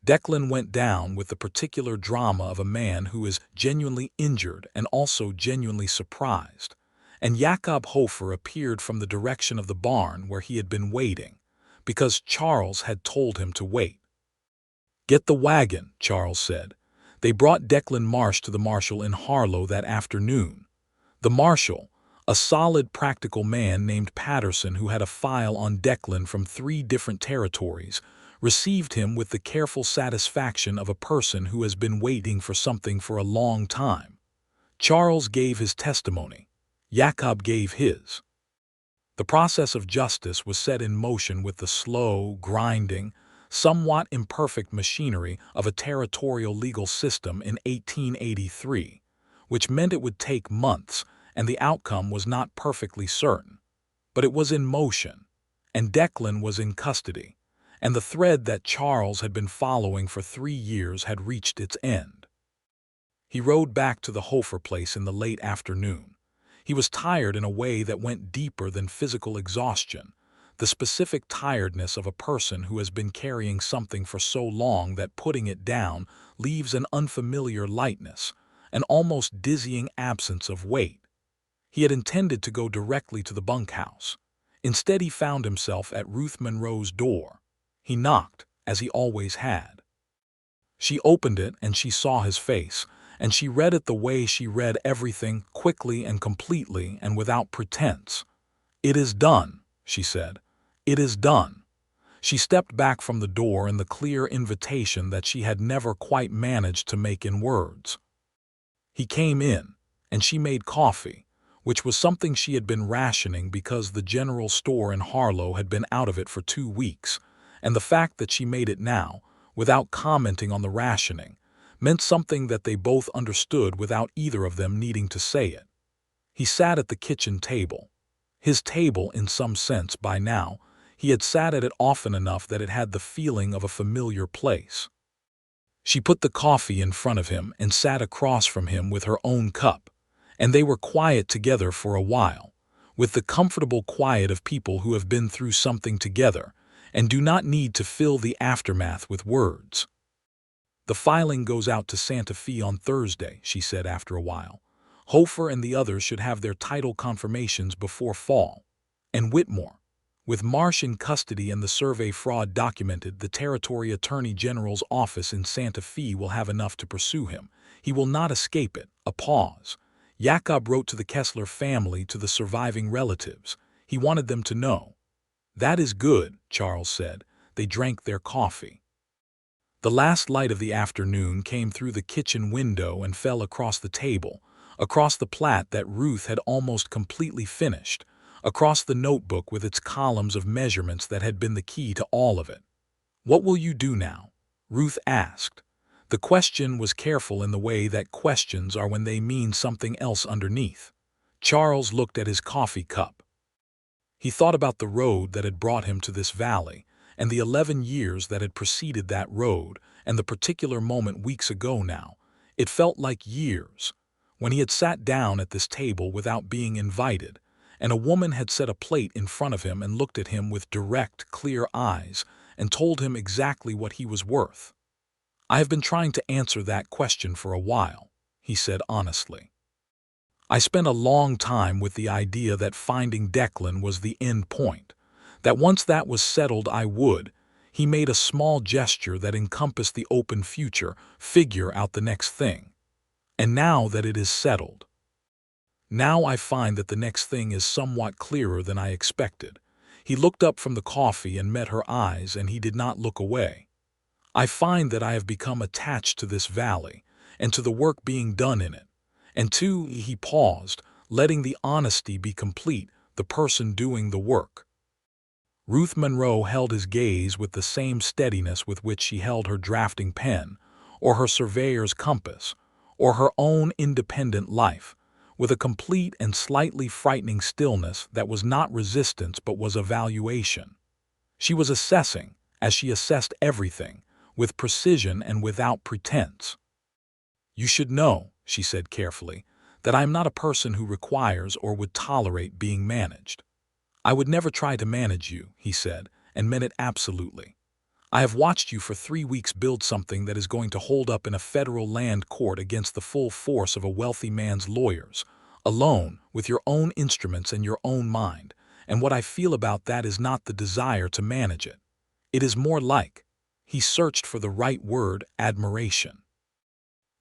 Declan went down with the particular drama of a man who is genuinely injured and also genuinely surprised, and Jakob Hofer appeared from the direction of the barn where he had been waiting, because Charles had told him to wait. "Get the wagon," Charles said. They brought Declan Marsh to the marshal in Harlow that afternoon. The marshal, a solid, practical man named Patterson who had a file on Declan from 3 different territories, received him with the careful satisfaction of a person who has been waiting for something for a long time. Charles gave his testimony. Jakob gave his. The process of justice was set in motion with the slow, grinding, somewhat imperfect machinery of a territorial legal system in 1883, which meant it would take months, and the outcome was not perfectly certain. But it was in motion, and Declan was in custody, and the thread that Charles had been following for 3 years had reached its end. He rode back to the Hofer place in the late afternoon. He was tired in a way that went deeper than physical exhaustion, the specific tiredness of a person who has been carrying something for so long that putting it down leaves an unfamiliar lightness, an almost dizzying absence of weight. He had intended to go directly to the bunkhouse. Instead, he found himself at Ruth Monroe's door. He knocked, as he always had. She opened it and she saw his face, and she read it the way she read everything, quickly and completely and without pretense. "It is done," she said. "It is done." She stepped back from the door in the clear invitation that she had never quite managed to make in words. He came in, and she made coffee, which was something she had been rationing because the general store in Harlow had been out of it for 2 weeks, and the fact that she made it now, without commenting on the rationing, meant something that they both understood without either of them needing to say it. He sat at the kitchen table. His table, in some sense, by now. He had sat at it often enough that it had the feeling of a familiar place. She put the coffee in front of him and sat across from him with her own cup, and they were quiet together for a while, with the comfortable quiet of people who have been through something together and do not need to fill the aftermath with words. "The filing goes out to Santa Fe on Thursday," she said after a while. "Hofer and the others should have their title confirmations before fall. And Whitmore. With Marsh in custody and the survey fraud documented, the Territory Attorney General's office in Santa Fe will have enough to pursue him. He will not escape it." A pause. Jakob wrote to the Kessler family, to the surviving relatives. He wanted them to know. "That is good," Charles said. They drank their coffee. The last light of the afternoon came through the kitchen window and fell across the table, across the plat that Ruth had almost completely finished, across the notebook with its columns of measurements that had been the key to all of it. "What will you do now?" Ruth asked. The question was careful in the way that questions are when they mean something else underneath. Charles looked at his coffee cup. He thought about the road that had brought him to this valley, and the 11 years that had preceded that road, and the particular moment weeks ago now. It felt like years, when he had sat down at this table without being invited, and a woman had set a plate in front of him and looked at him with direct, clear eyes and told him exactly what he was worth. "I have been trying to answer that question for a while." he said honestly. I spent a long time with the idea that finding Declan was the end point, that once that was settled I would, he made a small gesture that encompassed the open future, figure out the next thing. And now that it is settled, now I find that the next thing is somewhat clearer than I expected. He looked up from the coffee and met her eyes, and he did not look away. I find that I have become attached to this valley, and to the work being done in it, and to, he paused, letting the honesty be complete, the person doing the work. Ruth Monroe held his gaze with the same steadiness with which she held her drafting pen, or her surveyor's compass, or her own independent life, with a complete and slightly frightening stillness that was not resistance but was evaluation. She was assessing, as she assessed everything, with precision and without pretense. "You should know," she said carefully, "that I am not a person who requires or would tolerate being managed." "I would never try to manage you," he said, and meant it absolutely. "I have watched you for 3 weeks build something that is going to hold up in a federal land court against the full force of a wealthy man's lawyers, alone, with your own instruments and your own mind, and what I feel about that is not the desire to manage it. It is more like," he searched for the right word, admiration.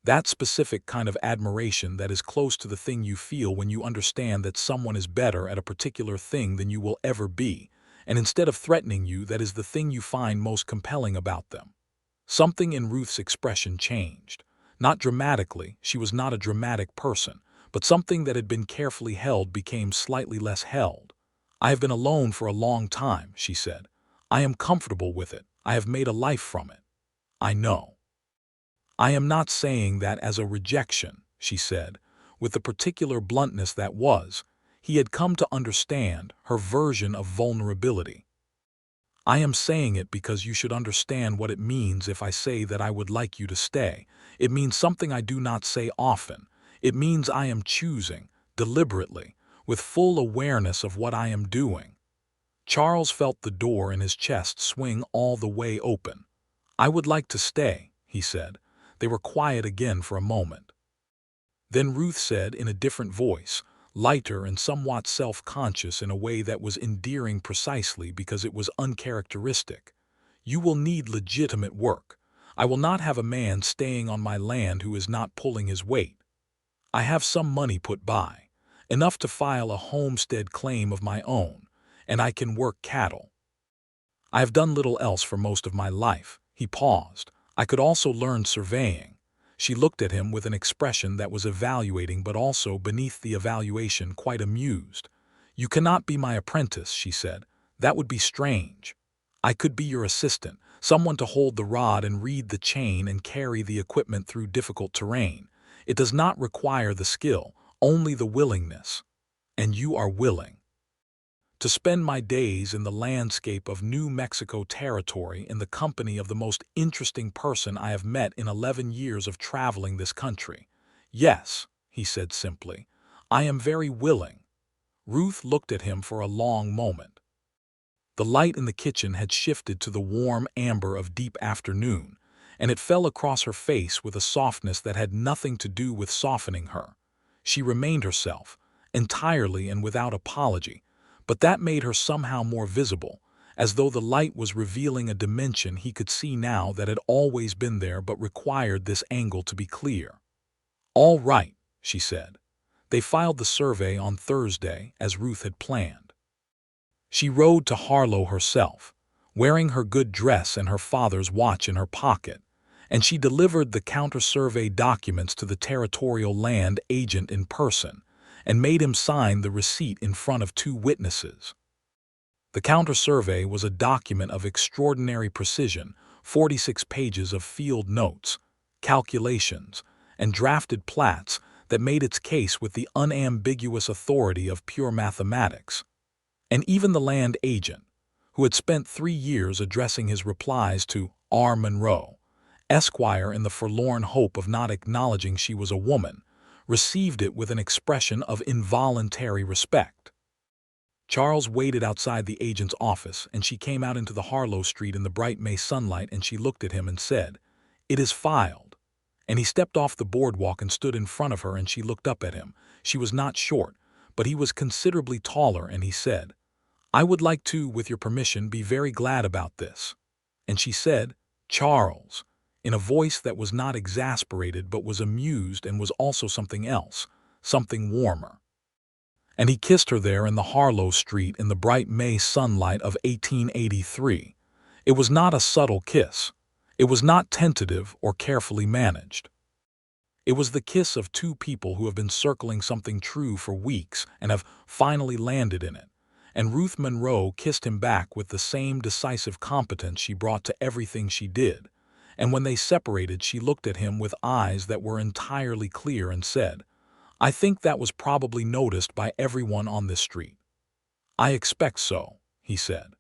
"That specific kind of admiration that is close to the thing you feel when you understand that someone is better at a particular thing than you will ever be, and instead of threatening you, that is the thing you find most compelling about them." Something in Ruth's expression changed. Not dramatically, she was not a dramatic person, but something that had been carefully held became slightly less held. "I have been alone for a long time," she said. "I am comfortable with it. I have made a life from it. I know." "I am not saying that as a rejection," she said, with the particular bluntness that was, he had come to understand, her version of vulnerability. "I am saying it because you should understand what it means if I say that I would like you to stay. It means something I do not say often. It means I am choosing, deliberately, with full awareness of what I am doing." Charles felt the door in his chest swing all the way open. "I would like to stay," he said. They were quiet again for a moment. Then Ruth said in a different voice, lighter and somewhat self-conscious in a way that was endearing precisely because it was uncharacteristic, "You will need legitimate work. I will not have a man staying on my land who is not pulling his weight. I have some money put by, enough to file a homestead claim of my own, and I can work cattle. I have done little else for most of my life." He paused. "I could also learn surveying." She looked at him with an expression that was evaluating but also, beneath the evaluation, quite amused. "You cannot be my apprentice," she said. "That would be strange. I could be your assistant, someone to hold the rod and read the chain and carry the equipment through difficult terrain. It does not require the skill, only the willingness. And you are willing." "To spend my days in the landscape of New Mexico territory in the company of the most interesting person I have met in 11 years of traveling this country. Yes," he said simply, "I am very willing." Ruth looked at him for a long moment. The light in the kitchen had shifted to the warm amber of deep afternoon, and it fell across her face with a softness that had nothing to do with softening her. She remained herself, entirely and without apology, but that made her somehow more visible, as though the light was revealing a dimension he could see now that had always been there but required this angle to be clear. "All right," she said. They filed the survey on Thursday, as Ruth had planned. She rode to Harlow herself, wearing her good dress and her father's watch in her pocket, and she delivered the counter-survey documents to the territorial land agent in person, and made him sign the receipt in front of 2 witnesses. The counter-survey was a document of extraordinary precision, 46 pages of field notes, calculations, and drafted plats that made its case with the unambiguous authority of pure mathematics. And even the land agent, who had spent 3 years addressing his replies to R. Monroe, Esquire, in the forlorn hope of not acknowledging she was a woman, received it with an expression of involuntary respect. Charles waited outside the agent's office, and she came out into the Harlow street in the bright May sunlight, and she looked at him and said, "It is filed." And he stepped off the boardwalk and stood in front of her, and she looked up at him. She was not short, but he was considerably taller, and he said, "I would like to, with your permission, be very glad about this." And she said, "Charles," in a voice that was not exasperated but was amused and was also something else, something warmer. And he kissed her there in the Harlow Street in the bright May sunlight of 1883. It was not a subtle kiss. It was not tentative or carefully managed. It was the kiss of two people who have been circling something true for weeks and have finally landed in it. And Ruth Monroe kissed him back with the same decisive competence she brought to everything she did. And when they separated, she looked at him with eyes that were entirely clear and said, "I think that was probably noticed by everyone on this street." "I expect so," he said.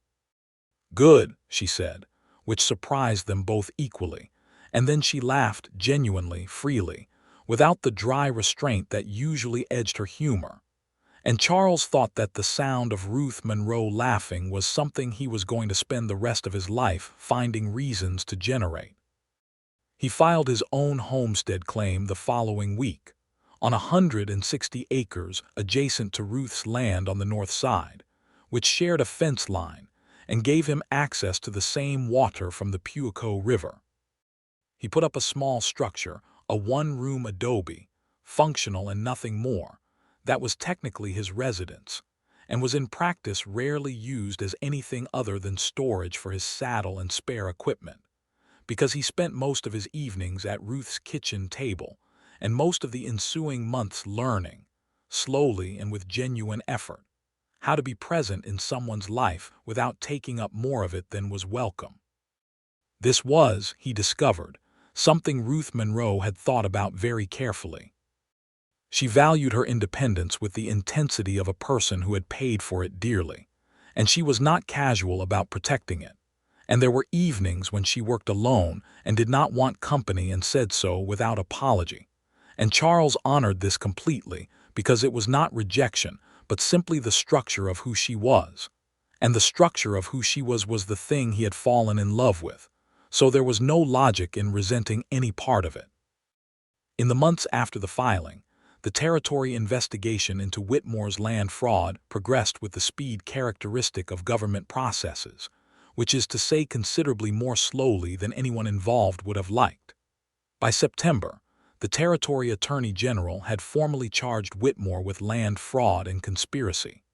"Good," she said, which surprised them both equally. And then she laughed genuinely, freely, without the dry restraint that usually edged her humor. And Charles thought that the sound of Ruth Monroe laughing was something he was going to spend the rest of his life finding reasons to generate. He filed his own homestead claim the following week, on 160 acres adjacent to Ruth's land on the north side, which shared a fence line and gave him access to the same water from the Puico River. He put up a small structure, a one-room adobe, functional and nothing more, that was technically his residence, and was in practice rarely used as anything other than storage for his saddle and spare equipment, because he spent most of his evenings at Ruth's kitchen table, and most of the ensuing months learning, slowly and with genuine effort, how to be present in someone's life without taking up more of it than was welcome. This was, he discovered, something Ruth Monroe had thought about very carefully. She valued her independence with the intensity of a person who had paid for it dearly, and she was not casual about protecting it. And there were evenings when she worked alone and did not want company and said so without apology. And Charles honored this completely because it was not rejection, but simply the structure of who she was. And the structure of who she was the thing he had fallen in love with, so there was no logic in resenting any part of it. In the months after the filing, the territory investigation into Whitmore's land fraud progressed with the speed characteristic of government processes, which is to say considerably more slowly than anyone involved would have liked. By September, the Territory Attorney General had formally charged Whitmore with land fraud and conspiracy.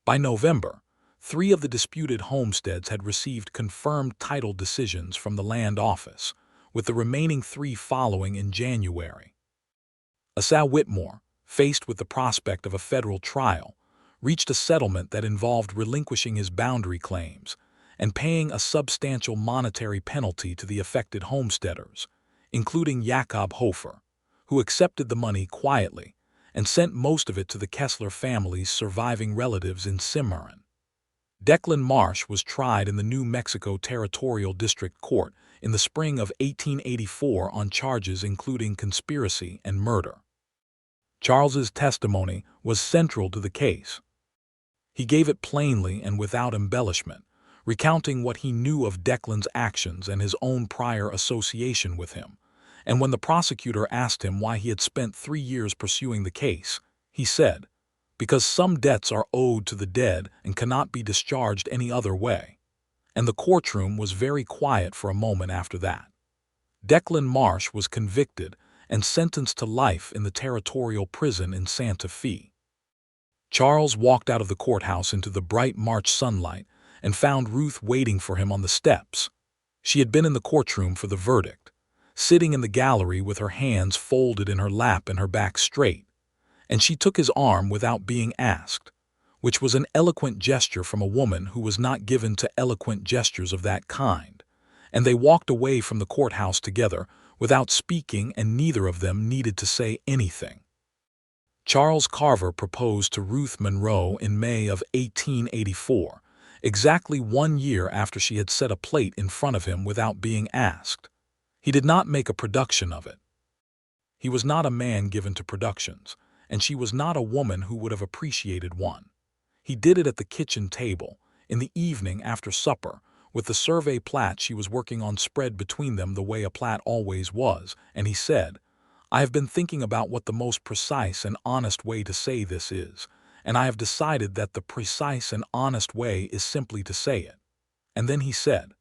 By November, 3 of the disputed homesteads had received confirmed title decisions from the land office, with the remaining 3 following in January. Asa Whitmore, faced with the prospect of a federal trial, reached a settlement that involved relinquishing his boundary claims and paying a substantial monetary penalty to the affected homesteaders, including Jakob Hofer, who accepted the money quietly and sent most of it to the Kessler family's surviving relatives in Cimarron. Declan Marsh was tried in the New Mexico Territorial District Court in the spring of 1884 on charges including conspiracy and murder. Charles's testimony was central to the case. He gave it plainly and without embellishment, recounting what he knew of Declan's actions and his own prior association with him. And when the prosecutor asked him why he had spent 3 years pursuing the case, he said, "Because some debts are owed to the dead and cannot be discharged any other way." And the courtroom was very quiet for a moment after that. Declan Marsh was convicted and sentenced to life in the territorial prison in Santa Fe. Charles walked out of the courthouse into the bright March sunlight and found Ruth waiting for him on the steps. She had been in the courtroom for the verdict, sitting in the gallery with her hands folded in her lap and her back straight, and she took his arm without being asked, which was an eloquent gesture from a woman who was not given to eloquent gestures of that kind, and they walked away from the courthouse together without speaking, and neither of them needed to say anything. Charles Carver proposed to Ruth Monroe in May of 1884, exactly 1 year after she had set a plate in front of him without being asked. He did not make a production of it. He was not a man given to productions, and she was not a woman who would have appreciated one. He did it at the kitchen table, in the evening after supper, with the survey plat she was working on spread between them the way a plat always was, and he said, "I have been thinking about what the most precise and honest way to say this is, and I have decided that the precise and honest way is simply to say it." And then he said,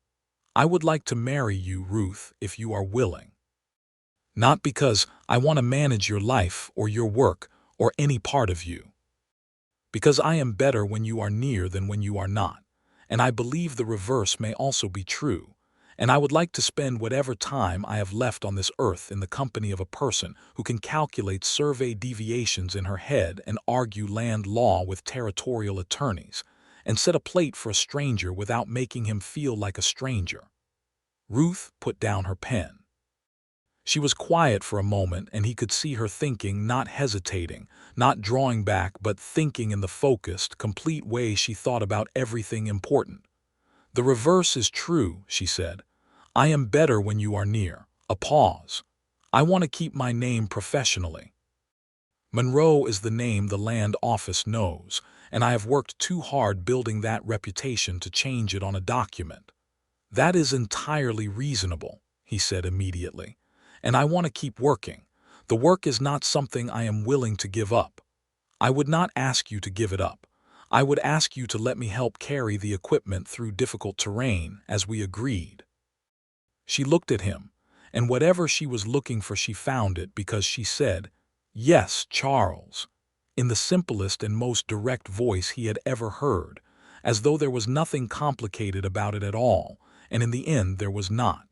"I would like to marry you, Ruth, if you are willing. Not because I want to manage your life or your work or any part of you. Because I am better when you are near than when you are not, and I believe the reverse may also be true, and I would like to spend whatever time I have left on this earth in the company of a person who can calculate survey deviations in her head and argue land law with territorial attorneys, and set a plate for a stranger without making him feel like a stranger." Ruth put down her pen. She was quiet for a moment, and he could see her thinking, not hesitating, not drawing back, but thinking in the focused, complete way she thought about everything important. "The reverse is true," she said. "I am better when you are near." A pause. "I want to keep my name professionally. Monroe is the name the land office knows, and I have worked too hard building that reputation to change it on a document." "That is entirely reasonable," he said immediately. "And I want to keep working. The work is not something I am willing to give up. I would not ask you to give it up. I would ask you to let me help carry the equipment through difficult terrain, as we agreed." She looked at him, and whatever she was looking for she found it, because she said, "Yes, Charles," in the simplest and most direct voice he had ever heard, as though there was nothing complicated about it at all, and in the end there was not.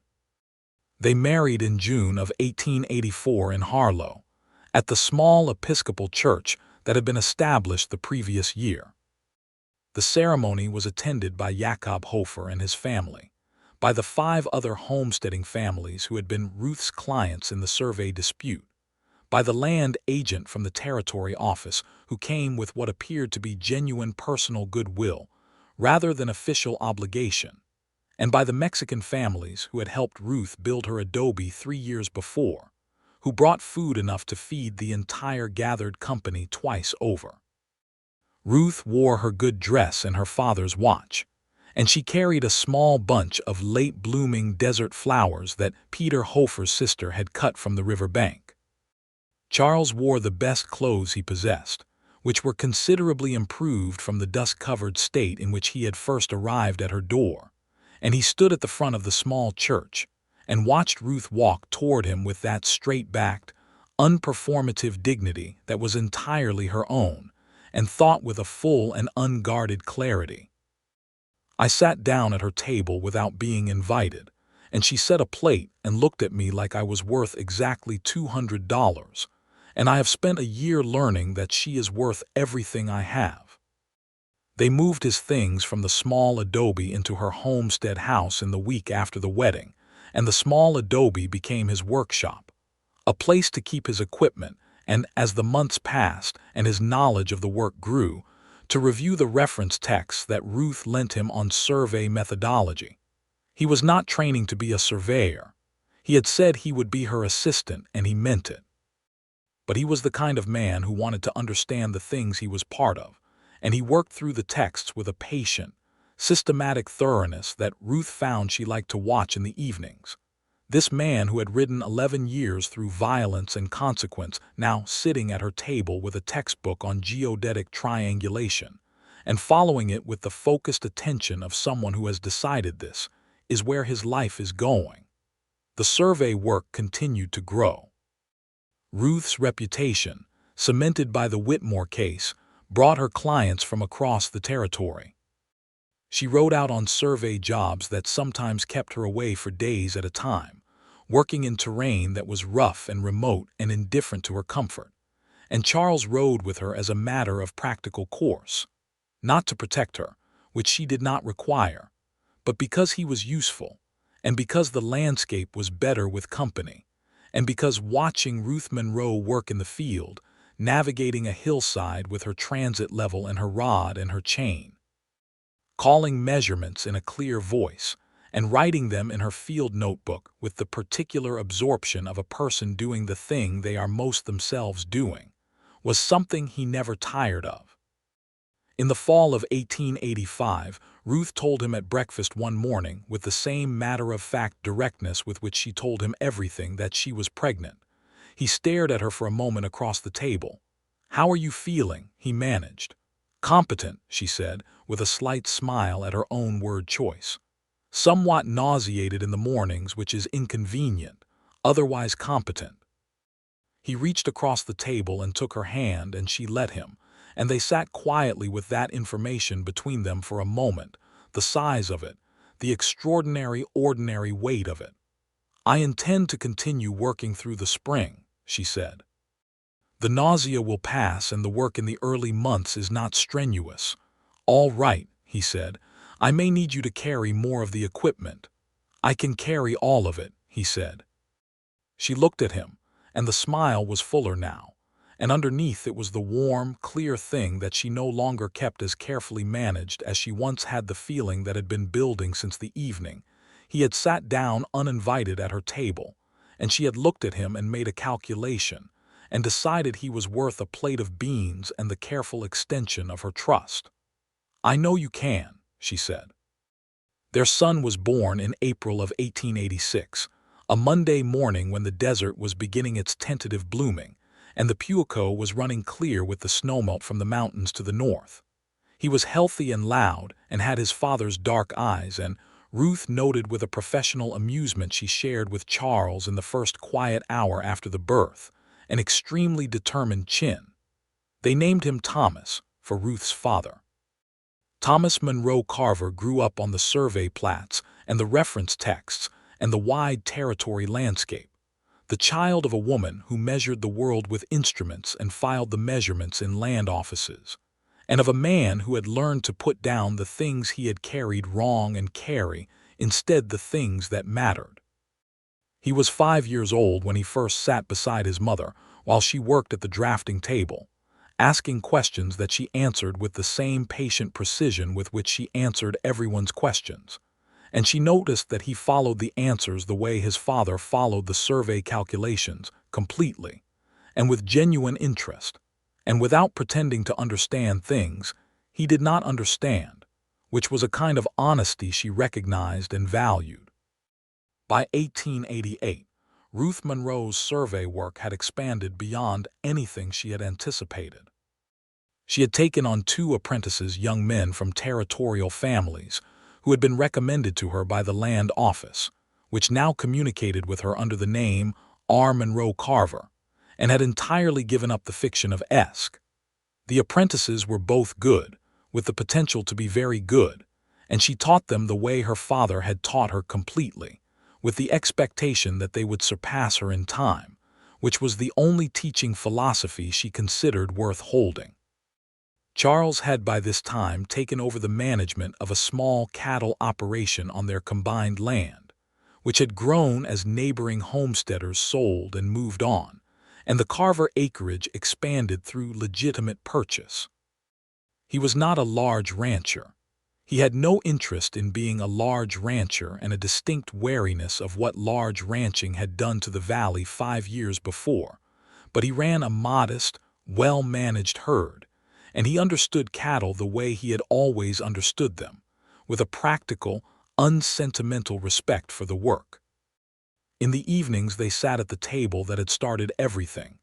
They married in June of 1884 in Harlow, at the small Episcopal church that had been established the previous year. The ceremony was attended by Jakob Hofer and his family, by the 5 other homesteading families who had been Ruth's clients in the survey dispute, by the land agent from the territory office who came with what appeared to be genuine personal goodwill rather than official obligation, and by the Mexican families who had helped Ruth build her adobe 3 years before, who brought food enough to feed the entire gathered company twice over. Ruth wore her good dress and her father's watch, and she carried a small bunch of late-blooming desert flowers that Peter Hofer's sister had cut from the river bank. Charles wore the best clothes he possessed, which were considerably improved from the dust-covered state in which he had first arrived at her door, and he stood at the front of the small church and watched Ruth walk toward him with that straight-backed, unperformative dignity that was entirely her own, and thought with a full and unguarded clarity. I sat down at her table without being invited, and she set a plate and looked at me like I was worth exactly $200, and I have spent a year learning that she is worth everything I have. They moved his things from the small adobe into her homestead house in the week after the wedding, and the small adobe became his workshop, a place to keep his equipment, and as the months passed and his knowledge of the work grew, to review the reference texts that Ruth lent him on survey methodology. He was not training to be a surveyor. He had said he would be her assistant, and he meant it. But he was the kind of man who wanted to understand the things he was part of, and he worked through the texts with a patient, systematic thoroughness that Ruth found she liked to watch in the evenings. This man who had ridden 11 years through violence and consequence, now sitting at her table with a textbook on geodetic triangulation, and following it with the focused attention of someone who has decided this is where his life is going. The survey work continued to grow. Ruth's reputation, cemented by the Whitmore case, brought her clients from across the territory. She rode out on survey jobs that sometimes kept her away for days at a time, working in terrain that was rough and remote and indifferent to her comfort, and Charles rode with her as a matter of practical course, not to protect her, which she did not require, but because he was useful, and because the landscape was better with company, and because watching Ruth Monroe work in the field, navigating a hillside with her transit level and her rod and her chain, calling measurements in a clear voice, and writing them in her field notebook with the particular absorption of a person doing the thing they are most themselves doing, was something he never tired of. In the fall of 1885, Ruth told him at breakfast one morning, with the same matter-of-fact directness with which she told him everything, that she was pregnant. He stared at her for a moment across the table. "How are you feeling?" he managed. "Competent," she said, with a slight smile at her own word choice. "Somewhat nauseated in the mornings, which is inconvenient. Otherwise competent." He reached across the table and took her hand, and she let him, and they sat quietly with that information between them for a moment, the size of it, the extraordinary ordinary weight of it. "I intend to continue working through the spring," she said. "The nausea will pass, and the work in the early months is not strenuous." "All right," he said. "I may need you to carry more of the equipment." "I can carry all of it," he said. She looked at him, and the smile was fuller now, and underneath it was the warm, clear thing that she no longer kept as carefully managed as she once had the feeling that had been building since the evening. He had sat down uninvited at her table, and she had looked at him and made a calculation, and decided he was worth a plate of beans and the careful extension of her trust. "I know you can," she said. Their son was born in April of 1886, a Monday morning when the desert was beginning its tentative blooming, and the Puico was running clear with the snowmelt from the mountains to the north. He was healthy and loud, and had his father's dark eyes, and Ruth noted with a professional amusement she shared with Charles in the first quiet hour after the birth, an extremely determined chin. They named him Thomas, for Ruth's father. Thomas Monroe Carver grew up on the survey plats and the reference texts and the wide territory landscape, the child of a woman who measured the world with instruments and filed the measurements in land offices, and of a man who had learned to put down the things he had carried wrong and carry instead the things that mattered. He was 5 years old when he first sat beside his mother while she worked at the drafting table, asking questions that she answered with the same patient precision with which she answered everyone's questions. And she noticed that he followed the answers the way his father followed the survey calculations, completely, and with genuine interest, and without pretending to understand things he did not understand, which was a kind of honesty she recognized and valued. By 1888, Ruth Monroe's survey work had expanded beyond anything she had anticipated. She had taken on 2 apprentices, young men from territorial families, who had been recommended to her by the land office, which now communicated with her under the name R. Monroe Carver, and had entirely given up the fiction of Esk. The apprentices were both good, with the potential to be very good, and she taught them the way her father had taught her completely, with the expectation that they would surpass her in time, which was the only teaching philosophy she considered worth holding. Charles had by this time taken over the management of a small cattle operation on their combined land, which had grown as neighboring homesteaders sold and moved on, and the Carver acreage expanded through legitimate purchase. He was not a large rancher. He had no interest in being a large rancher and a distinct wariness of what large ranching had done to the valley 5 years before, but he ran a modest, well-managed herd, and he understood cattle the way he had always understood them, with a practical, unsentimental respect for the work. In the evenings they sat at the table that had started everything,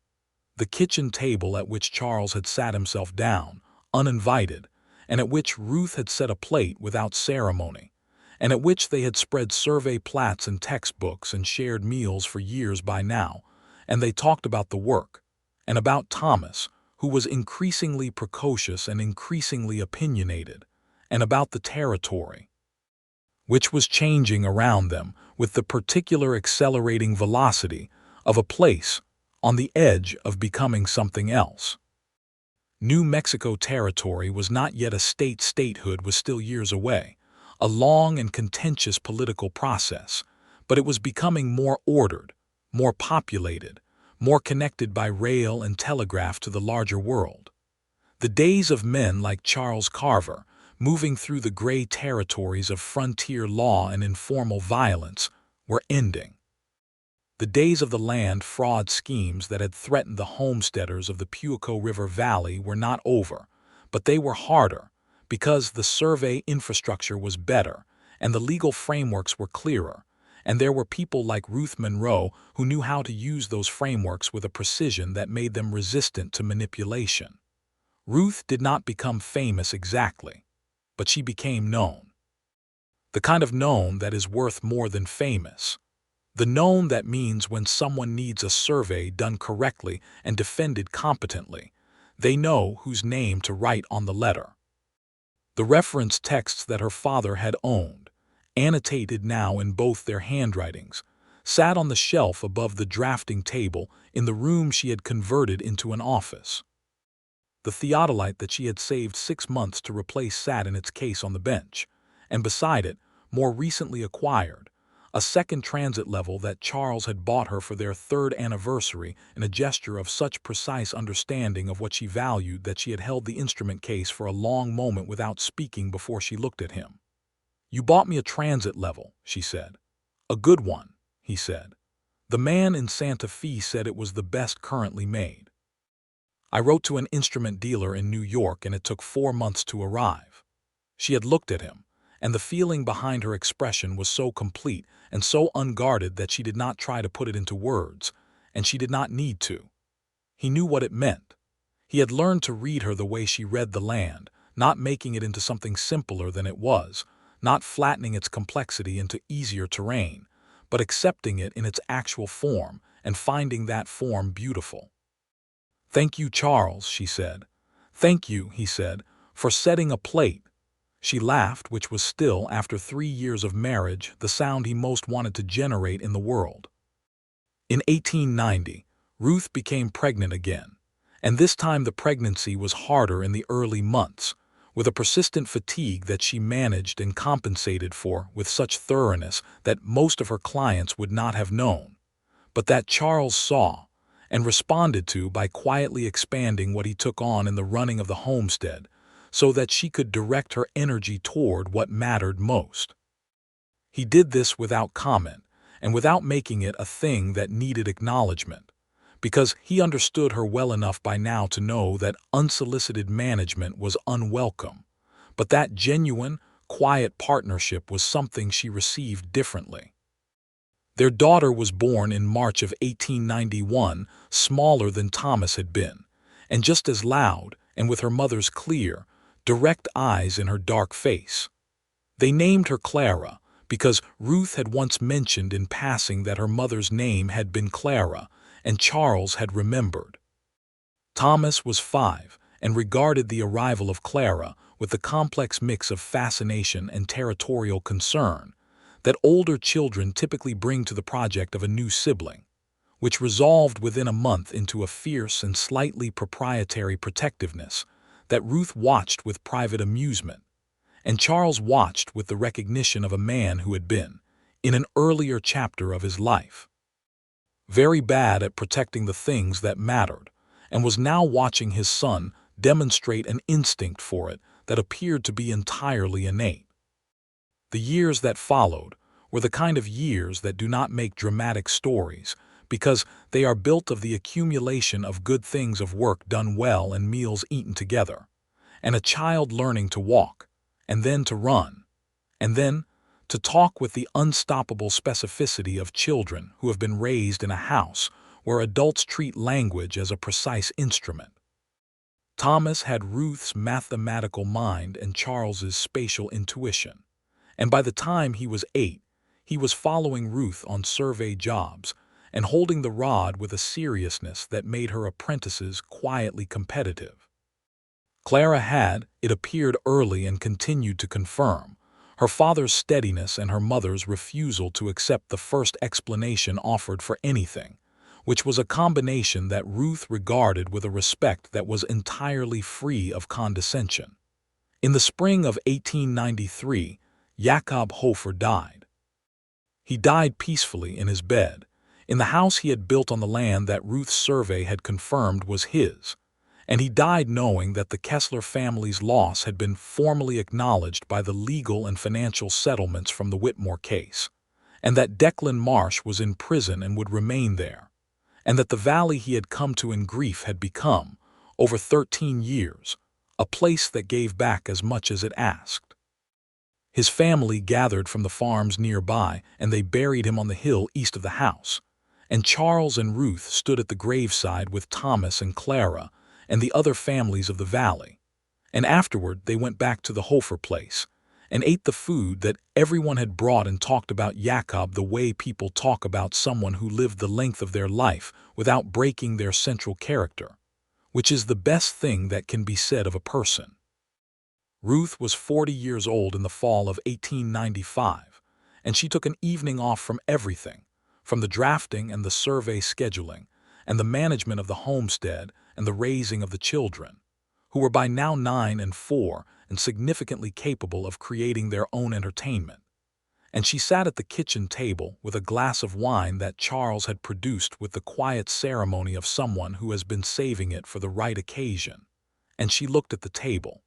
the kitchen table at which Charles had sat himself down, uninvited, and at which Ruth had set a plate without ceremony, and at which they had spread survey plats and textbooks and shared meals for years by now, and they talked about the work, and about Thomas, who was increasingly precocious and increasingly opinionated, and about the territory, which was changing around them with the particular accelerating velocity of a place on the edge of becoming something else. New Mexico Territory was not yet a state. Statehood was still years away, a long and contentious political process, but it was becoming more ordered, more populated, more connected by rail and telegraph to the larger world. The days of men like Charles Carver, moving through the gray territories of frontier law and informal violence, were ending. The days of the land fraud schemes that had threatened the homesteaders of the Puico River Valley were not over, but they were harder because the survey infrastructure was better and the legal frameworks were clearer, and there were people like Ruth Monroe who knew how to use those frameworks with a precision that made them resistant to manipulation. Ruth did not become famous exactly, but she became known. The kind of known that is worth more than famous. The known that means when someone needs a survey done correctly and defended competently, they know whose name to write on the letter. The reference texts that her father had owned, annotated now in both their handwritings, sat on the shelf above the drafting table in the room she had converted into an office. The theodolite that she had saved 6 months to replace sat in its case on the bench, and beside it, more recently acquired, a second transit level that Charles had bought her for their 3rd anniversary in a gesture of such precise understanding of what she valued that she had held the instrument case for a long moment without speaking before she looked at him. "You bought me a transit level," she said. "A good one," he said. "The man in Santa Fe said it was the best currently made. I wrote to an instrument dealer in New York and it took 4 months to arrive." She had looked at him, and the feeling behind her expression was so complete and so unguarded that she did not try to put it into words, and she did not need to. He knew what it meant. He had learned to read her the way she read the land, not making it into something simpler than it was, not flattening its complexity into easier terrain, but accepting it in its actual form and finding that form beautiful. "Thank you, Charles," she said. "Thank you," he said, "for setting a plate." She laughed, which was still, after 3 years of marriage, the sound he most wanted to generate in the world. In 1890, Ruth became pregnant again, and this time the pregnancy was harder in the early months, with a persistent fatigue that she managed and compensated for with such thoroughness that most of her clients would not have known, but that Charles saw and responded to by quietly expanding what he took on in the running of the homestead, so that she could direct her energy toward what mattered most. He did this without comment and without making it a thing that needed acknowledgement, because he understood her well enough by now to know that unsolicited management was unwelcome, but that genuine, quiet partnership was something she received differently. Their daughter was born in March of 1891, smaller than Thomas had been, and just as loud, and with her mother's clear, direct eyes in her dark face. They named her Clara because Ruth had once mentioned in passing that her mother's name had been Clara, and Charles had remembered. Thomas was 5 and regarded the arrival of Clara with the complex mix of fascination and territorial concern that older children typically bring to the project of a new sibling, which resolved within a month into a fierce and slightly proprietary protectiveness that Ruth watched with private amusement, and Charles watched with the recognition of a man who had been, in an earlier chapter of his life, very bad at protecting the things that mattered, and was now watching his son demonstrate an instinct for it that appeared to be entirely innate. The years that followed were the kind of years that do not make dramatic stories, because they are built of the accumulation of good things of work done well and meals eaten together, and a child learning to walk, and then to run, and then to talk with the unstoppable specificity of children who have been raised in a house where adults treat language as a precise instrument. Thomas had Ruth's mathematical mind and Charles's spatial intuition, and by the time he was 8, he was following Ruth on survey jobs and holding the rod with a seriousness that made her apprentices quietly competitive. Clara had, it appeared early and continued to confirm, her father's steadiness and her mother's refusal to accept the first explanation offered for anything, which was a combination that Ruth regarded with a respect that was entirely free of condescension. In the spring of 1893, Jakob Hofer died. He died peacefully in his bed, in the house he had built on the land that Ruth's survey had confirmed was his, and he died knowing that the Kessler family's loss had been formally acknowledged by the legal and financial settlements from the Whitmore case, and that Declan Marsh was in prison and would remain there, and that the valley he had come to in grief had become, over 13 years, a place that gave back as much as it asked. His family gathered from the farms nearby, and they buried him on the hill east of the house. And Charles and Ruth stood at the graveside with Thomas and Clara and the other families of the valley. And afterward they went back to the Hofer place and ate the food that everyone had brought and talked about Jacob the way people talk about someone who lived the length of their life without breaking their central character, which is the best thing that can be said of a person. Ruth was 40 years old in the fall of 1895, and she took an evening off from everything, from the drafting and the survey scheduling, and the management of the homestead and the raising of the children, who were by now 9 and 4 and significantly capable of creating their own entertainment. And she sat at the kitchen table with a glass of wine that Charles had produced with the quiet ceremony of someone who has been saving it for the right occasion. And she looked at the table,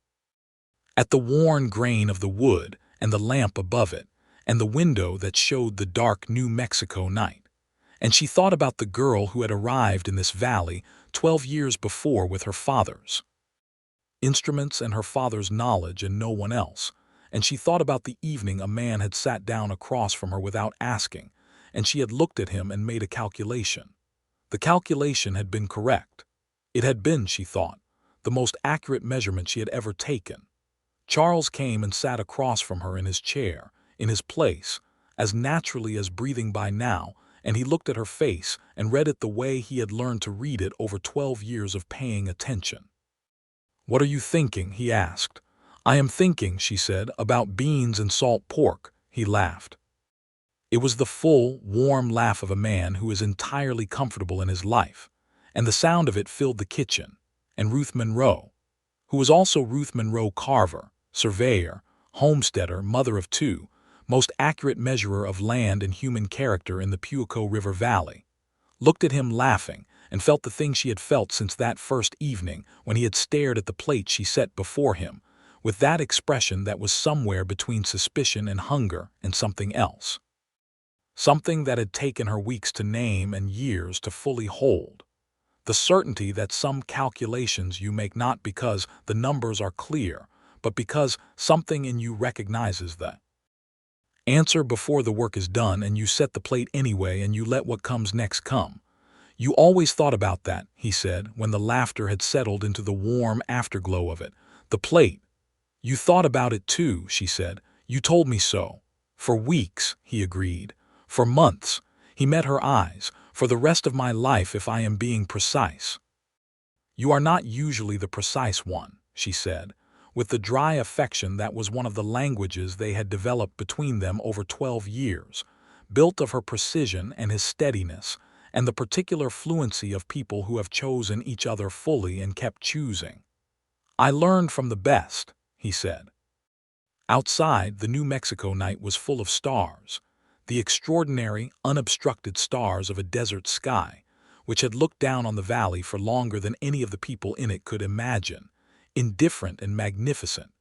at the worn grain of the wood and the lamp above it, and the window that showed the dark New Mexico night. And she thought about the girl who had arrived in this valley 12 years before with her father's instruments and her father's knowledge and no one else. And she thought about the evening a man had sat down across from her without asking, and she had looked at him and made a calculation. The calculation had been correct. It had been, she thought, the most accurate measurement she had ever taken. Charles came and sat across from her in his chair, in his place, as naturally as breathing by now, and he looked at her face and read it the way he had learned to read it over 12 years of paying attention. "What are you thinking?" he asked. "I am thinking," she said, "about beans and salt pork." He laughed. It was the full, warm laugh of a man who is entirely comfortable in his life, and the sound of it filled the kitchen. And Ruth Monroe, who was also Ruth Monroe Carver, surveyor, homesteader, mother of 2, most accurate measurer of land and human character in the Puico River Valley, looked at him laughing and felt the thing she had felt since that first evening when he had stared at the plate she set before him, with that expression that was somewhere between suspicion and hunger and something else. Something that had taken her weeks to name and years to fully hold. The certainty that some calculations you make not because the numbers are clear, but because something in you recognizes the answer before the work is done, and you set the plate anyway and you let what comes next come. "You always thought about that," he said, when the laughter had settled into the warm afterglow of it. "The plate. You thought about it too," she said. "You told me so." "For weeks," he agreed. "For months." He met her eyes. "For the rest of my life, if I am being precise." "You are not usually the precise one," she said, with the dry affection that was one of the languages they had developed between them over 12 years, built of her precision and his steadiness, and the particular fluency of people who have chosen each other fully and kept choosing. "I learned from the best," he said. Outside, the New Mexico night was full of stars, the extraordinary, unobstructed stars of a desert sky, which had looked down on the valley for longer than any of the people in it could imagine, indifferent and magnificent,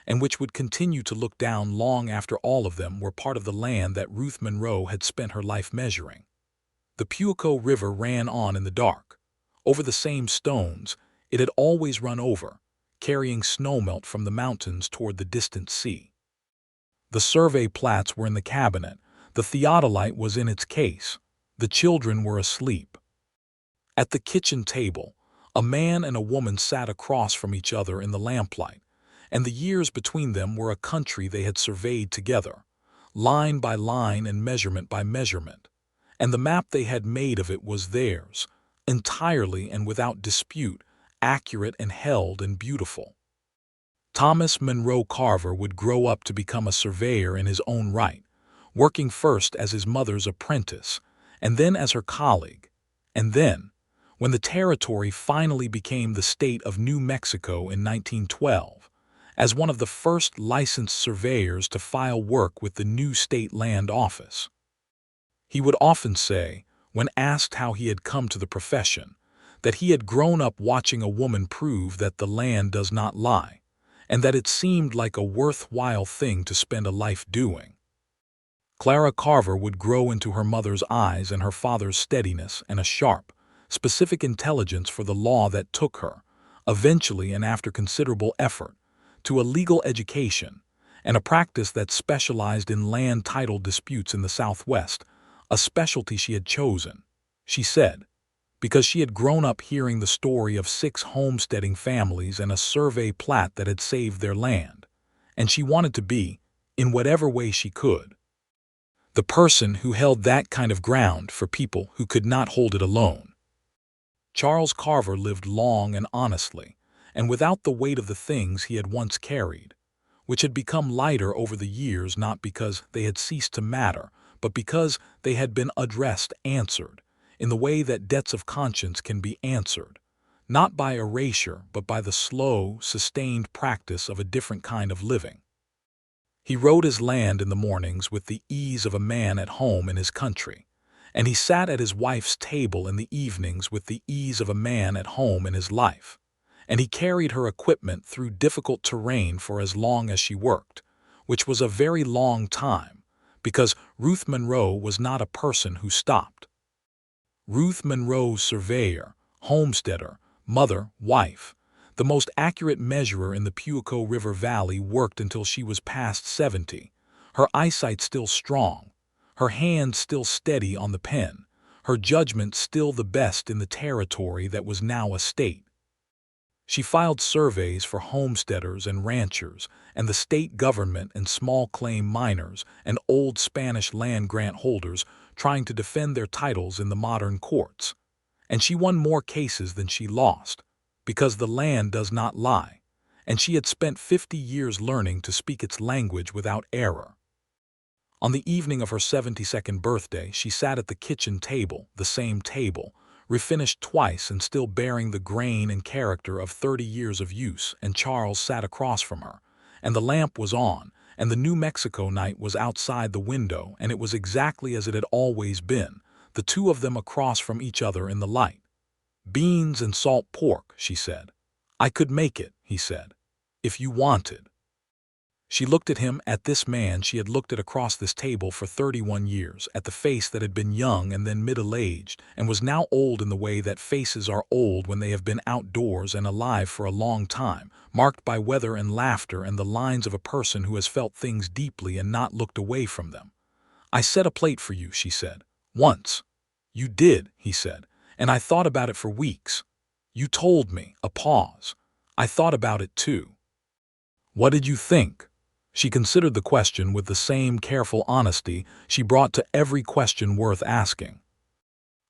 and which would continue to look down long after all of them were part of the land that Ruth Monroe had spent her life measuring. The Puico River ran on in the dark. Over the same stones it had always run over, carrying snowmelt from the mountains toward the distant sea. The survey plats were in the cabinet, the theodolite was in its case, the children were asleep. At the kitchen table, a man and a woman sat across from each other in the lamplight, and the years between them were a country they had surveyed together, line by line and measurement by measurement, and the map they had made of it was theirs, entirely and without dispute, accurate and held and beautiful. Thomas Monroe Carver would grow up to become a surveyor in his own right, working first as his mother's apprentice, and then as her colleague, and then, when the territory finally became the state of New Mexico in 1912, as one of the first licensed surveyors to file work with the new state land office. He would often say, when asked how he had come to the profession, that he had grown up watching a woman prove that the land does not lie, and that it seemed like a worthwhile thing to spend a life doing. Clara Carver would grow into her mother's eyes and her father's steadiness and a sharp, specific intelligence for the law that took her, eventually and after considerable effort, to a legal education and a practice that specialized in land title disputes in the Southwest, a specialty she had chosen, she said, because she had grown up hearing the story of 6 homesteading families and a survey plat that had saved their land, and she wanted to be, in whatever way she could, the person who held that kind of ground for people who could not hold it alone. Charles Carver lived long and honestly, and without the weight of the things he had once carried, which had become lighter over the years not because they had ceased to matter, but because they had been answered, in the way that debts of conscience can be answered, not by erasure but by the slow, sustained practice of a different kind of living. He rode his land in the mornings with the ease of a man at home in his country, and he sat at his wife's table in the evenings with the ease of a man at home in his life, and he carried her equipment through difficult terrain for as long as she worked, which was a very long time, because Ruth Monroe was not a person who stopped. Ruth Monroe, surveyor, homesteader, mother, wife, the most accurate measurer in the Puico River Valley, worked until she was past 70, her eyesight still strong, her hand still steady on the pen, her judgment still the best in the territory that was now a state. She filed surveys for homesteaders and ranchers and the state government and small claim miners and old Spanish land grant holders trying to defend their titles in the modern courts. And she won more cases than she lost, because the land does not lie, and she had spent 50 years learning to speak its language without error. On the evening of her 72nd birthday, she sat at the kitchen table, the same table, refinished twice and still bearing the grain and character of 30 years of use, and Charles sat across from her, and the lamp was on, and the New Mexico night was outside the window, and it was exactly as it had always been, the two of them across from each other in the light. "Beans and salt pork," she said. "I could make it," he said, "if you wanted." She looked at him, at this man she had looked at across this table for 31 years, at the face that had been young and then middle-aged, and was now old in the way that faces are old when they have been outdoors and alive for a long time, marked by weather and laughter and the lines of a person who has felt things deeply and not looked away from them. "I set a plate for you," she said, "once." "You did," he said, "and I thought about it for weeks." "You told me." A pause. "I thought about it too." "What did you think?" She considered the question with the same careful honesty she brought to every question worth asking.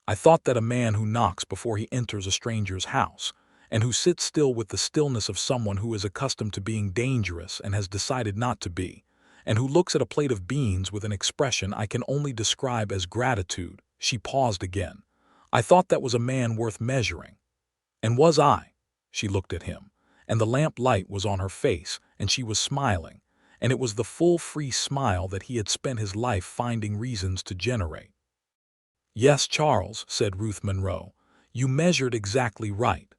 "I thought that a man who knocks before he enters a stranger's house, and who sits still with the stillness of someone who is accustomed to being dangerous and has decided not to be, and who looks at a plate of beans with an expression I can only describe as gratitude." She paused again. "I thought that was a man worth measuring." "And was I?" She looked at him, and the lamp light was on her face, and she was smiling, and it was the full, free smile that he had spent his life finding reasons to generate. "Yes, Charles," said Ruth Monroe, "you measured exactly right.